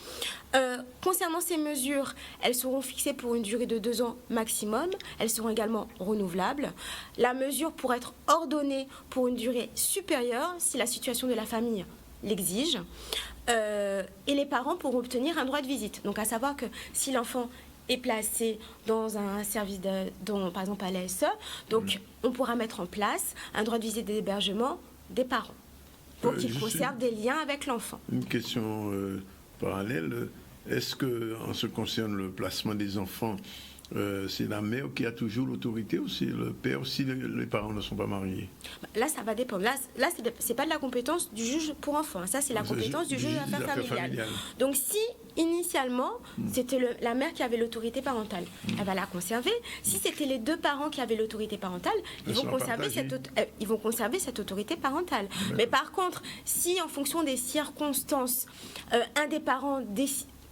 Concernant ces mesures, elles seront fixées pour une durée de 2 ans maximum. Elles seront également renouvelables. La mesure pourra être ordonnée pour une durée supérieure si la situation de la famille l'exige. Et les parents pourront obtenir un droit de visite. Donc à savoir que si l'enfant est placé dans un service, par exemple à l'ASE, donc on pourra mettre en place un droit de visite et d'hébergement des parents pour qu'ils conservent des liens avec l'enfant. Une question parallèle, est-ce que en ce qui concerne le placement des enfants, c'est la mère qui a toujours l'autorité ou c'est le père si les parents ne sont pas mariés? Là, ça va dépendre. Là c'est pas de la compétence du juge pour enfants. Ça, c'est la compétence du juge des affaires familiales. Donc, si initialement, c'était la mère qui avait l'autorité parentale, elle va la conserver. Si c'était les 2 parents qui avaient l'autorité parentale, ils vont conserver cette autorité parentale. Mais par contre, si en fonction des circonstances, un des parents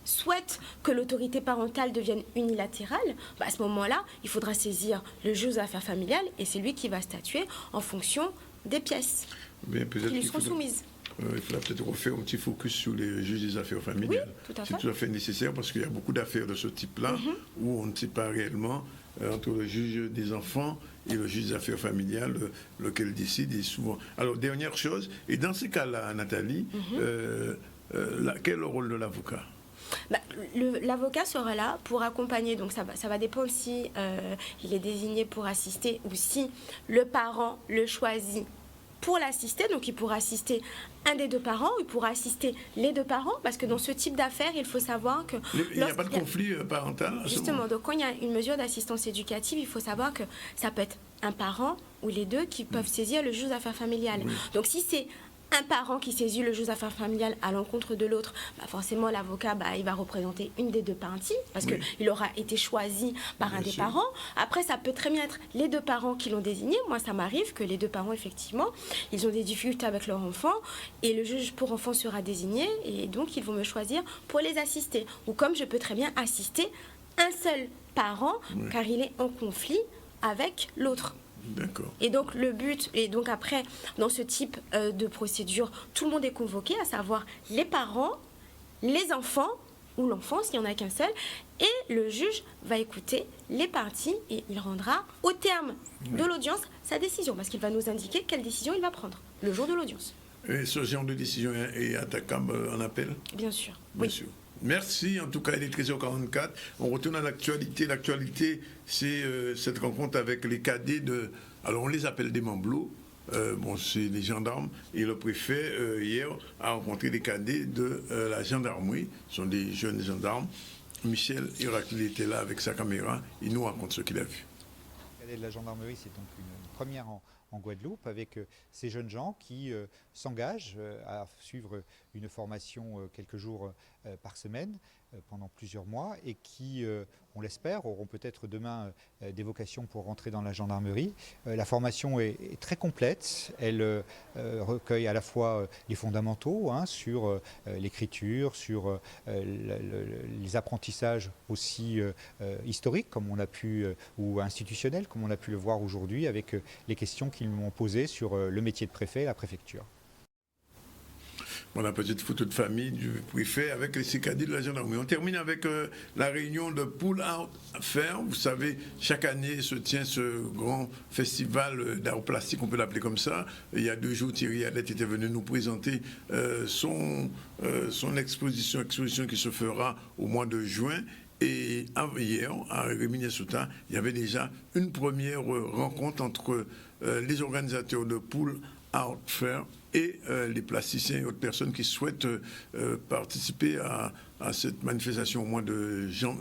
souhaite que l'autorité parentale devienne unilatérale, à ce moment-là, il faudra saisir le juge aux affaires familiales et c'est lui qui va statuer en fonction des pièces qui lui seront soumises. Il faudra peut-être refaire un petit focus sur les juges des affaires familiales. Oui, tout à fait. C'est tout à fait nécessaire parce qu'il y a beaucoup d'affaires de ce type-là où on ne sait pas réellement entre le juge des enfants et le juge des affaires familiales lequel décide et souvent. Alors, dernière chose, et dans ces cas-là, Nathalie, quel est le rôle de l'avocat? L'avocat sera là pour accompagner, donc ça va dépendre si il est désigné pour assister ou si le parent le choisit pour l'assister. Donc il pourra assister un des deux parents, il pourra assister les deux parents, parce que dans ce type d'affaires, il faut savoir que... Il n'y a pas de conflit parental? Justement, donc quand il y a une mesure d'assistance éducative, il faut savoir que ça peut être un parent ou les deux qui peuvent saisir le juge aux affaires familiales. Oui. Donc si c'est un parent qui saisit le juge aux affaires familiales à l'encontre de l'autre, forcément l'avocat il va représenter une des deux parties parce qu'il aura été choisi par un des parents. Après, ça peut très bien être les deux parents qui l'ont désigné. Moi, ça m'arrive que les deux parents, effectivement, ils ont des difficultés avec leur enfant et le juge pour enfants sera désigné et donc ils vont me choisir pour les assister. Ou comme je peux très bien assister un seul parent car il est en conflit avec l'autre. D'accord. Et donc le but, et donc après, dans ce type de procédure, tout le monde est convoqué, à savoir les parents, les enfants, ou l'enfant s'il n'y en a qu'un seul, et le juge va écouter les parties et il rendra au terme de l'audience sa décision, parce qu'il va nous indiquer quelle décision il va prendre le jour de l'audience. Et ce genre de décision est attaquable en appel? Bien sûr. Bien sûr. Merci, en tout cas, il est 13h44. On retourne à l'actualité. L'actualité, c'est cette rencontre avec les cadets de... Alors, on les appelle des Mamblots. C'est les gendarmes. Et le préfet, hier, a rencontré les cadets de la gendarmerie. Ce sont des jeunes gendarmes. Michel Héraclide était là avec sa caméra. Il nous raconte ce qu'il a vu. Les cadets de la gendarmerie, c'est donc une première en Guadeloupe, avec ces jeunes gens qui s'engagent à suivre une formation quelques jours par semaine pendant plusieurs mois et qui, on l'espère, auront peut-être demain des vocations pour rentrer dans la gendarmerie. La formation est très complète, elle recueille à la fois les fondamentaux sur l'écriture, sur les apprentissages aussi historiques comme on a pu, ou institutionnels comme on a pu le voir aujourd'hui avec les questions qu'ils m'ont posées sur le métier de préfet et la préfecture. Voilà, petite photo de famille du préfet avec les cadets de la gendarmerie. On termine avec la réunion de Pull Out Fair. Vous savez, chaque année se tient ce grand festival d'art plastique, on peut l'appeler comme ça. Il y a 2 jours, Thierry Allette était venu nous présenter son exposition qui se fera au mois de juin. Et hier, à Rimini-Souta, il y avait déjà une première rencontre entre les organisateurs de Pull Out Fair et les plasticiens et autres personnes qui souhaitent participer à cette manifestation au mois de juin.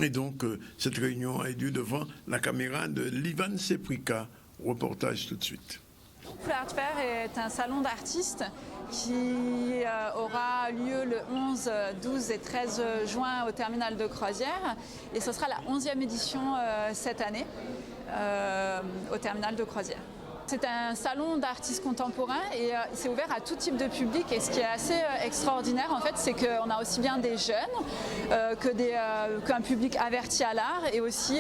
Et donc, cette réunion a eu lieu devant la caméra de Livan Seprika. Reportage tout de suite. Pull Out Fair est un salon d'artistes qui aura lieu le 11, 12 et 13 juin au terminal de croisière. Et ce sera la 11e édition cette année au terminal de croisière. C'est un salon d'artistes contemporains et c'est ouvert à tout type de public. Et ce qui est assez extraordinaire, en fait, c'est qu'on a aussi bien des jeunes qu'un public averti à l'art et aussi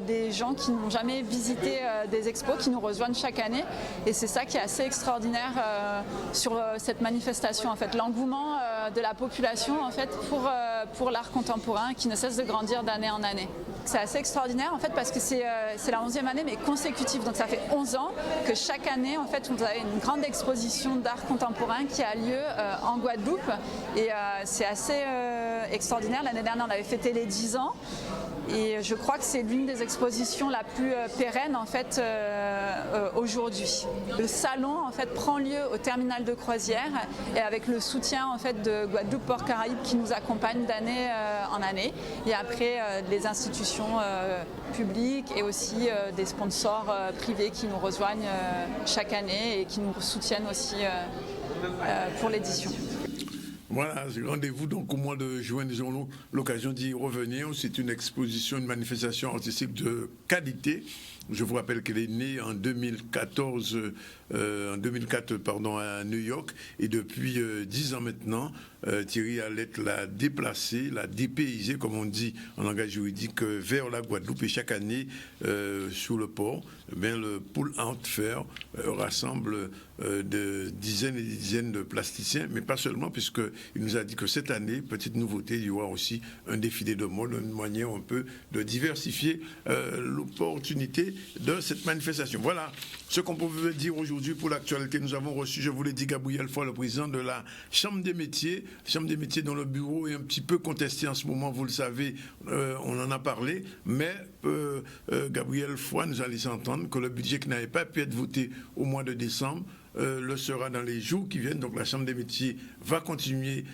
des gens qui n'ont jamais visité des expos, qui nous rejoignent chaque année. Et c'est ça qui est assez extraordinaire sur cette manifestation, en fait, l'engouement de la population, en fait, pour l'art contemporain qui ne cesse de grandir d'année en année. C'est assez extraordinaire, en fait, parce que c'est la 11e année, mais consécutive. Donc ça fait 11 ans que chaque année, en fait, on a une grande exposition d'art contemporain qui a lieu en Guadeloupe. Et c'est assez extraordinaire. L'année dernière, on avait fêté les 10 ans. Et je crois que c'est l'une des expositions la plus pérenne, en fait, aujourd'hui. Le salon, en fait, prend lieu au terminal de croisière et avec le soutien, en fait, de Guadeloupe Port Caraïbes qui nous accompagne d'année en année. Et après, les institutions publiques et aussi des sponsors privés qui nous rejoignent chaque année et qui nous soutiennent aussi pour l'édition. Voilà, rendez-vous donc au mois de juin, nous aurons l'occasion d'y revenir. C'est une exposition, une manifestation artistique de qualité. Je vous rappelle qu'elle est née en 2004 à New York et depuis 10 ans maintenant, Thierry Allette l'a déplacée, l'a dépaysée, comme on dit en langage juridique, vers la Guadeloupe. Et chaque année, sur le port, le Pull Out Fair rassemble de dizaines et des dizaines de plasticiens, mais pas seulement, puisque il nous a dit que cette année, petite nouveauté, il y aura aussi un défilé de mode, une manière un peu de diversifier l'opportunité de cette manifestation. Voilà ce qu'on pouvait dire aujourd'hui pour l'actualité. Nous avons reçu, je vous l'ai dit, Gabriel Foy, le président de la Chambre des métiers dont le bureau est un petit peu contesté en ce moment, vous le savez, on en a parlé, mais Gabriel Foy nous a laissé entendre que le budget qui n'avait pas pu être voté au mois de décembre le sera dans les jours qui viennent. Donc la Chambre des métiers va continuer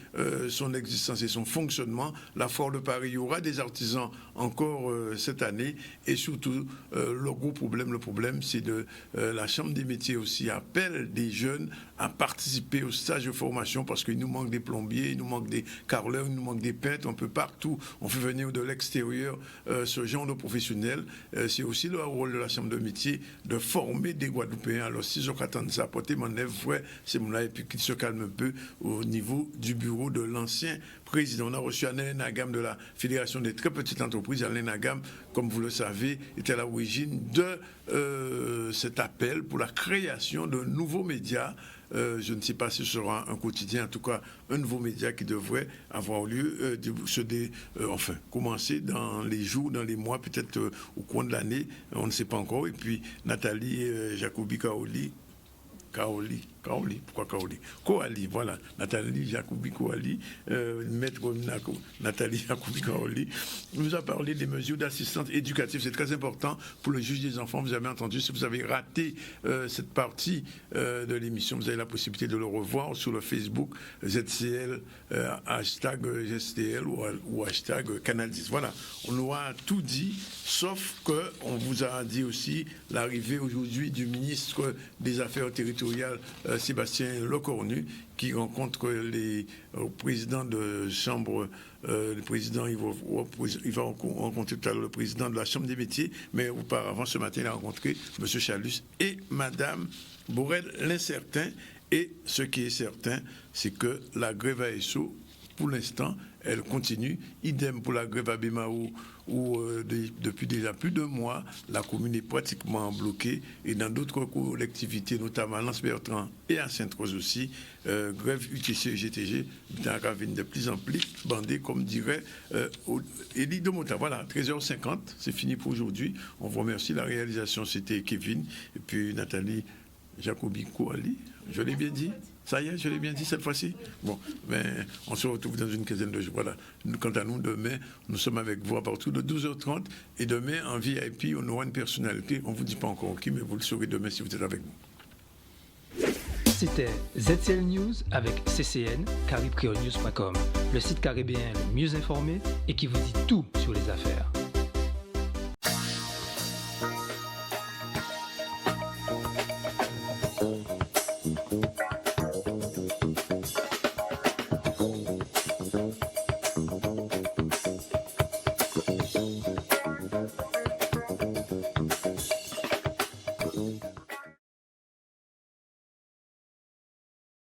son existence et son fonctionnement. La Foire de Paris, il y aura des artisans encore cette année. Et surtout, le gros problème, c'est de la Chambre des métiers aussi appelle des jeunes à participer au stage de formation parce qu'il nous manque des plombiers, il nous manque des carreleurs, il nous manque des peintres. On peut partout, on fait venir de l'extérieur ce genre de professionnels. C'est aussi le rôle de la Chambre de métiers de former des Guadeloupéens. Alors si je attends ça, mon œuvre, c'est mon là, et puis qu'il se calme un peu au niveau du bureau de l'ancien président. On a reçu Alain Nagam de la Fédération des très petites entreprises. Alain Nagam, comme vous le savez, était à l'origine de cet appel pour la création de nouveaux médias. Je ne sais pas si ce sera un quotidien, en tout cas un nouveau média qui devrait avoir lieu, commencer dans les jours, dans les mois, peut-être au coin de l'année, on ne sait pas encore. Et puis Nathalie Jacobi-Kaoli, pourquoi Kaoli? Koali, voilà. Nathalie Jacobi-Koali, maître Nathalie Jacobi-Kaoli, nous a parlé des mesures d'assistance éducative. C'est très important pour le juge des enfants. Vous avez entendu, si vous avez raté cette partie de l'émission, vous avez la possibilité de le revoir sur le Facebook ZCL, hashtag GSTL ou hashtag Canal 10. Voilà, on aura tout dit, sauf qu'on vous a dit aussi l'arrivée aujourd'hui du ministre des Affaires territoriales, Sébastien Lecornu, qui rencontre les présidents de chambre, il va rencontrer tout à l'heure le président de la Chambre des métiers, mais auparavant, ce matin, il a rencontré M. Chalus et Mme Borel-L'Incertain. Et ce qui est certain, c'est que la grève à ESSO, pour l'instant, elle continue. Idem pour la grève à Bemaou, où depuis déjà plus de mois, la commune est pratiquement bloquée. Et dans d'autres collectivités, notamment à Lens-Bertrand et à Sainte-Rose aussi, grève UTC et GTG, de plus en plus bandée, comme dirait Élie Domota. Voilà, 13h50, c'est fini pour aujourd'hui. On vous remercie. La réalisation, c'était Kevin et puis Nathalie Jacobi-Koali. Je l'ai bien dit? Ça y est, je l'ai bien dit cette fois-ci? Bon, mais on se retrouve dans une quinzaine de jours. Voilà. Quant à nous, demain, nous sommes avec vous à partir de 12h30. Et demain, en VIP, on aura une personnalité. On ne vous dit pas encore qui, mais vous le saurez demain si vous êtes avec nous. C'était ZCL News avec CCN, caribcreolnews.com, le site caribéen le mieux informé et qui vous dit tout sur les affaires.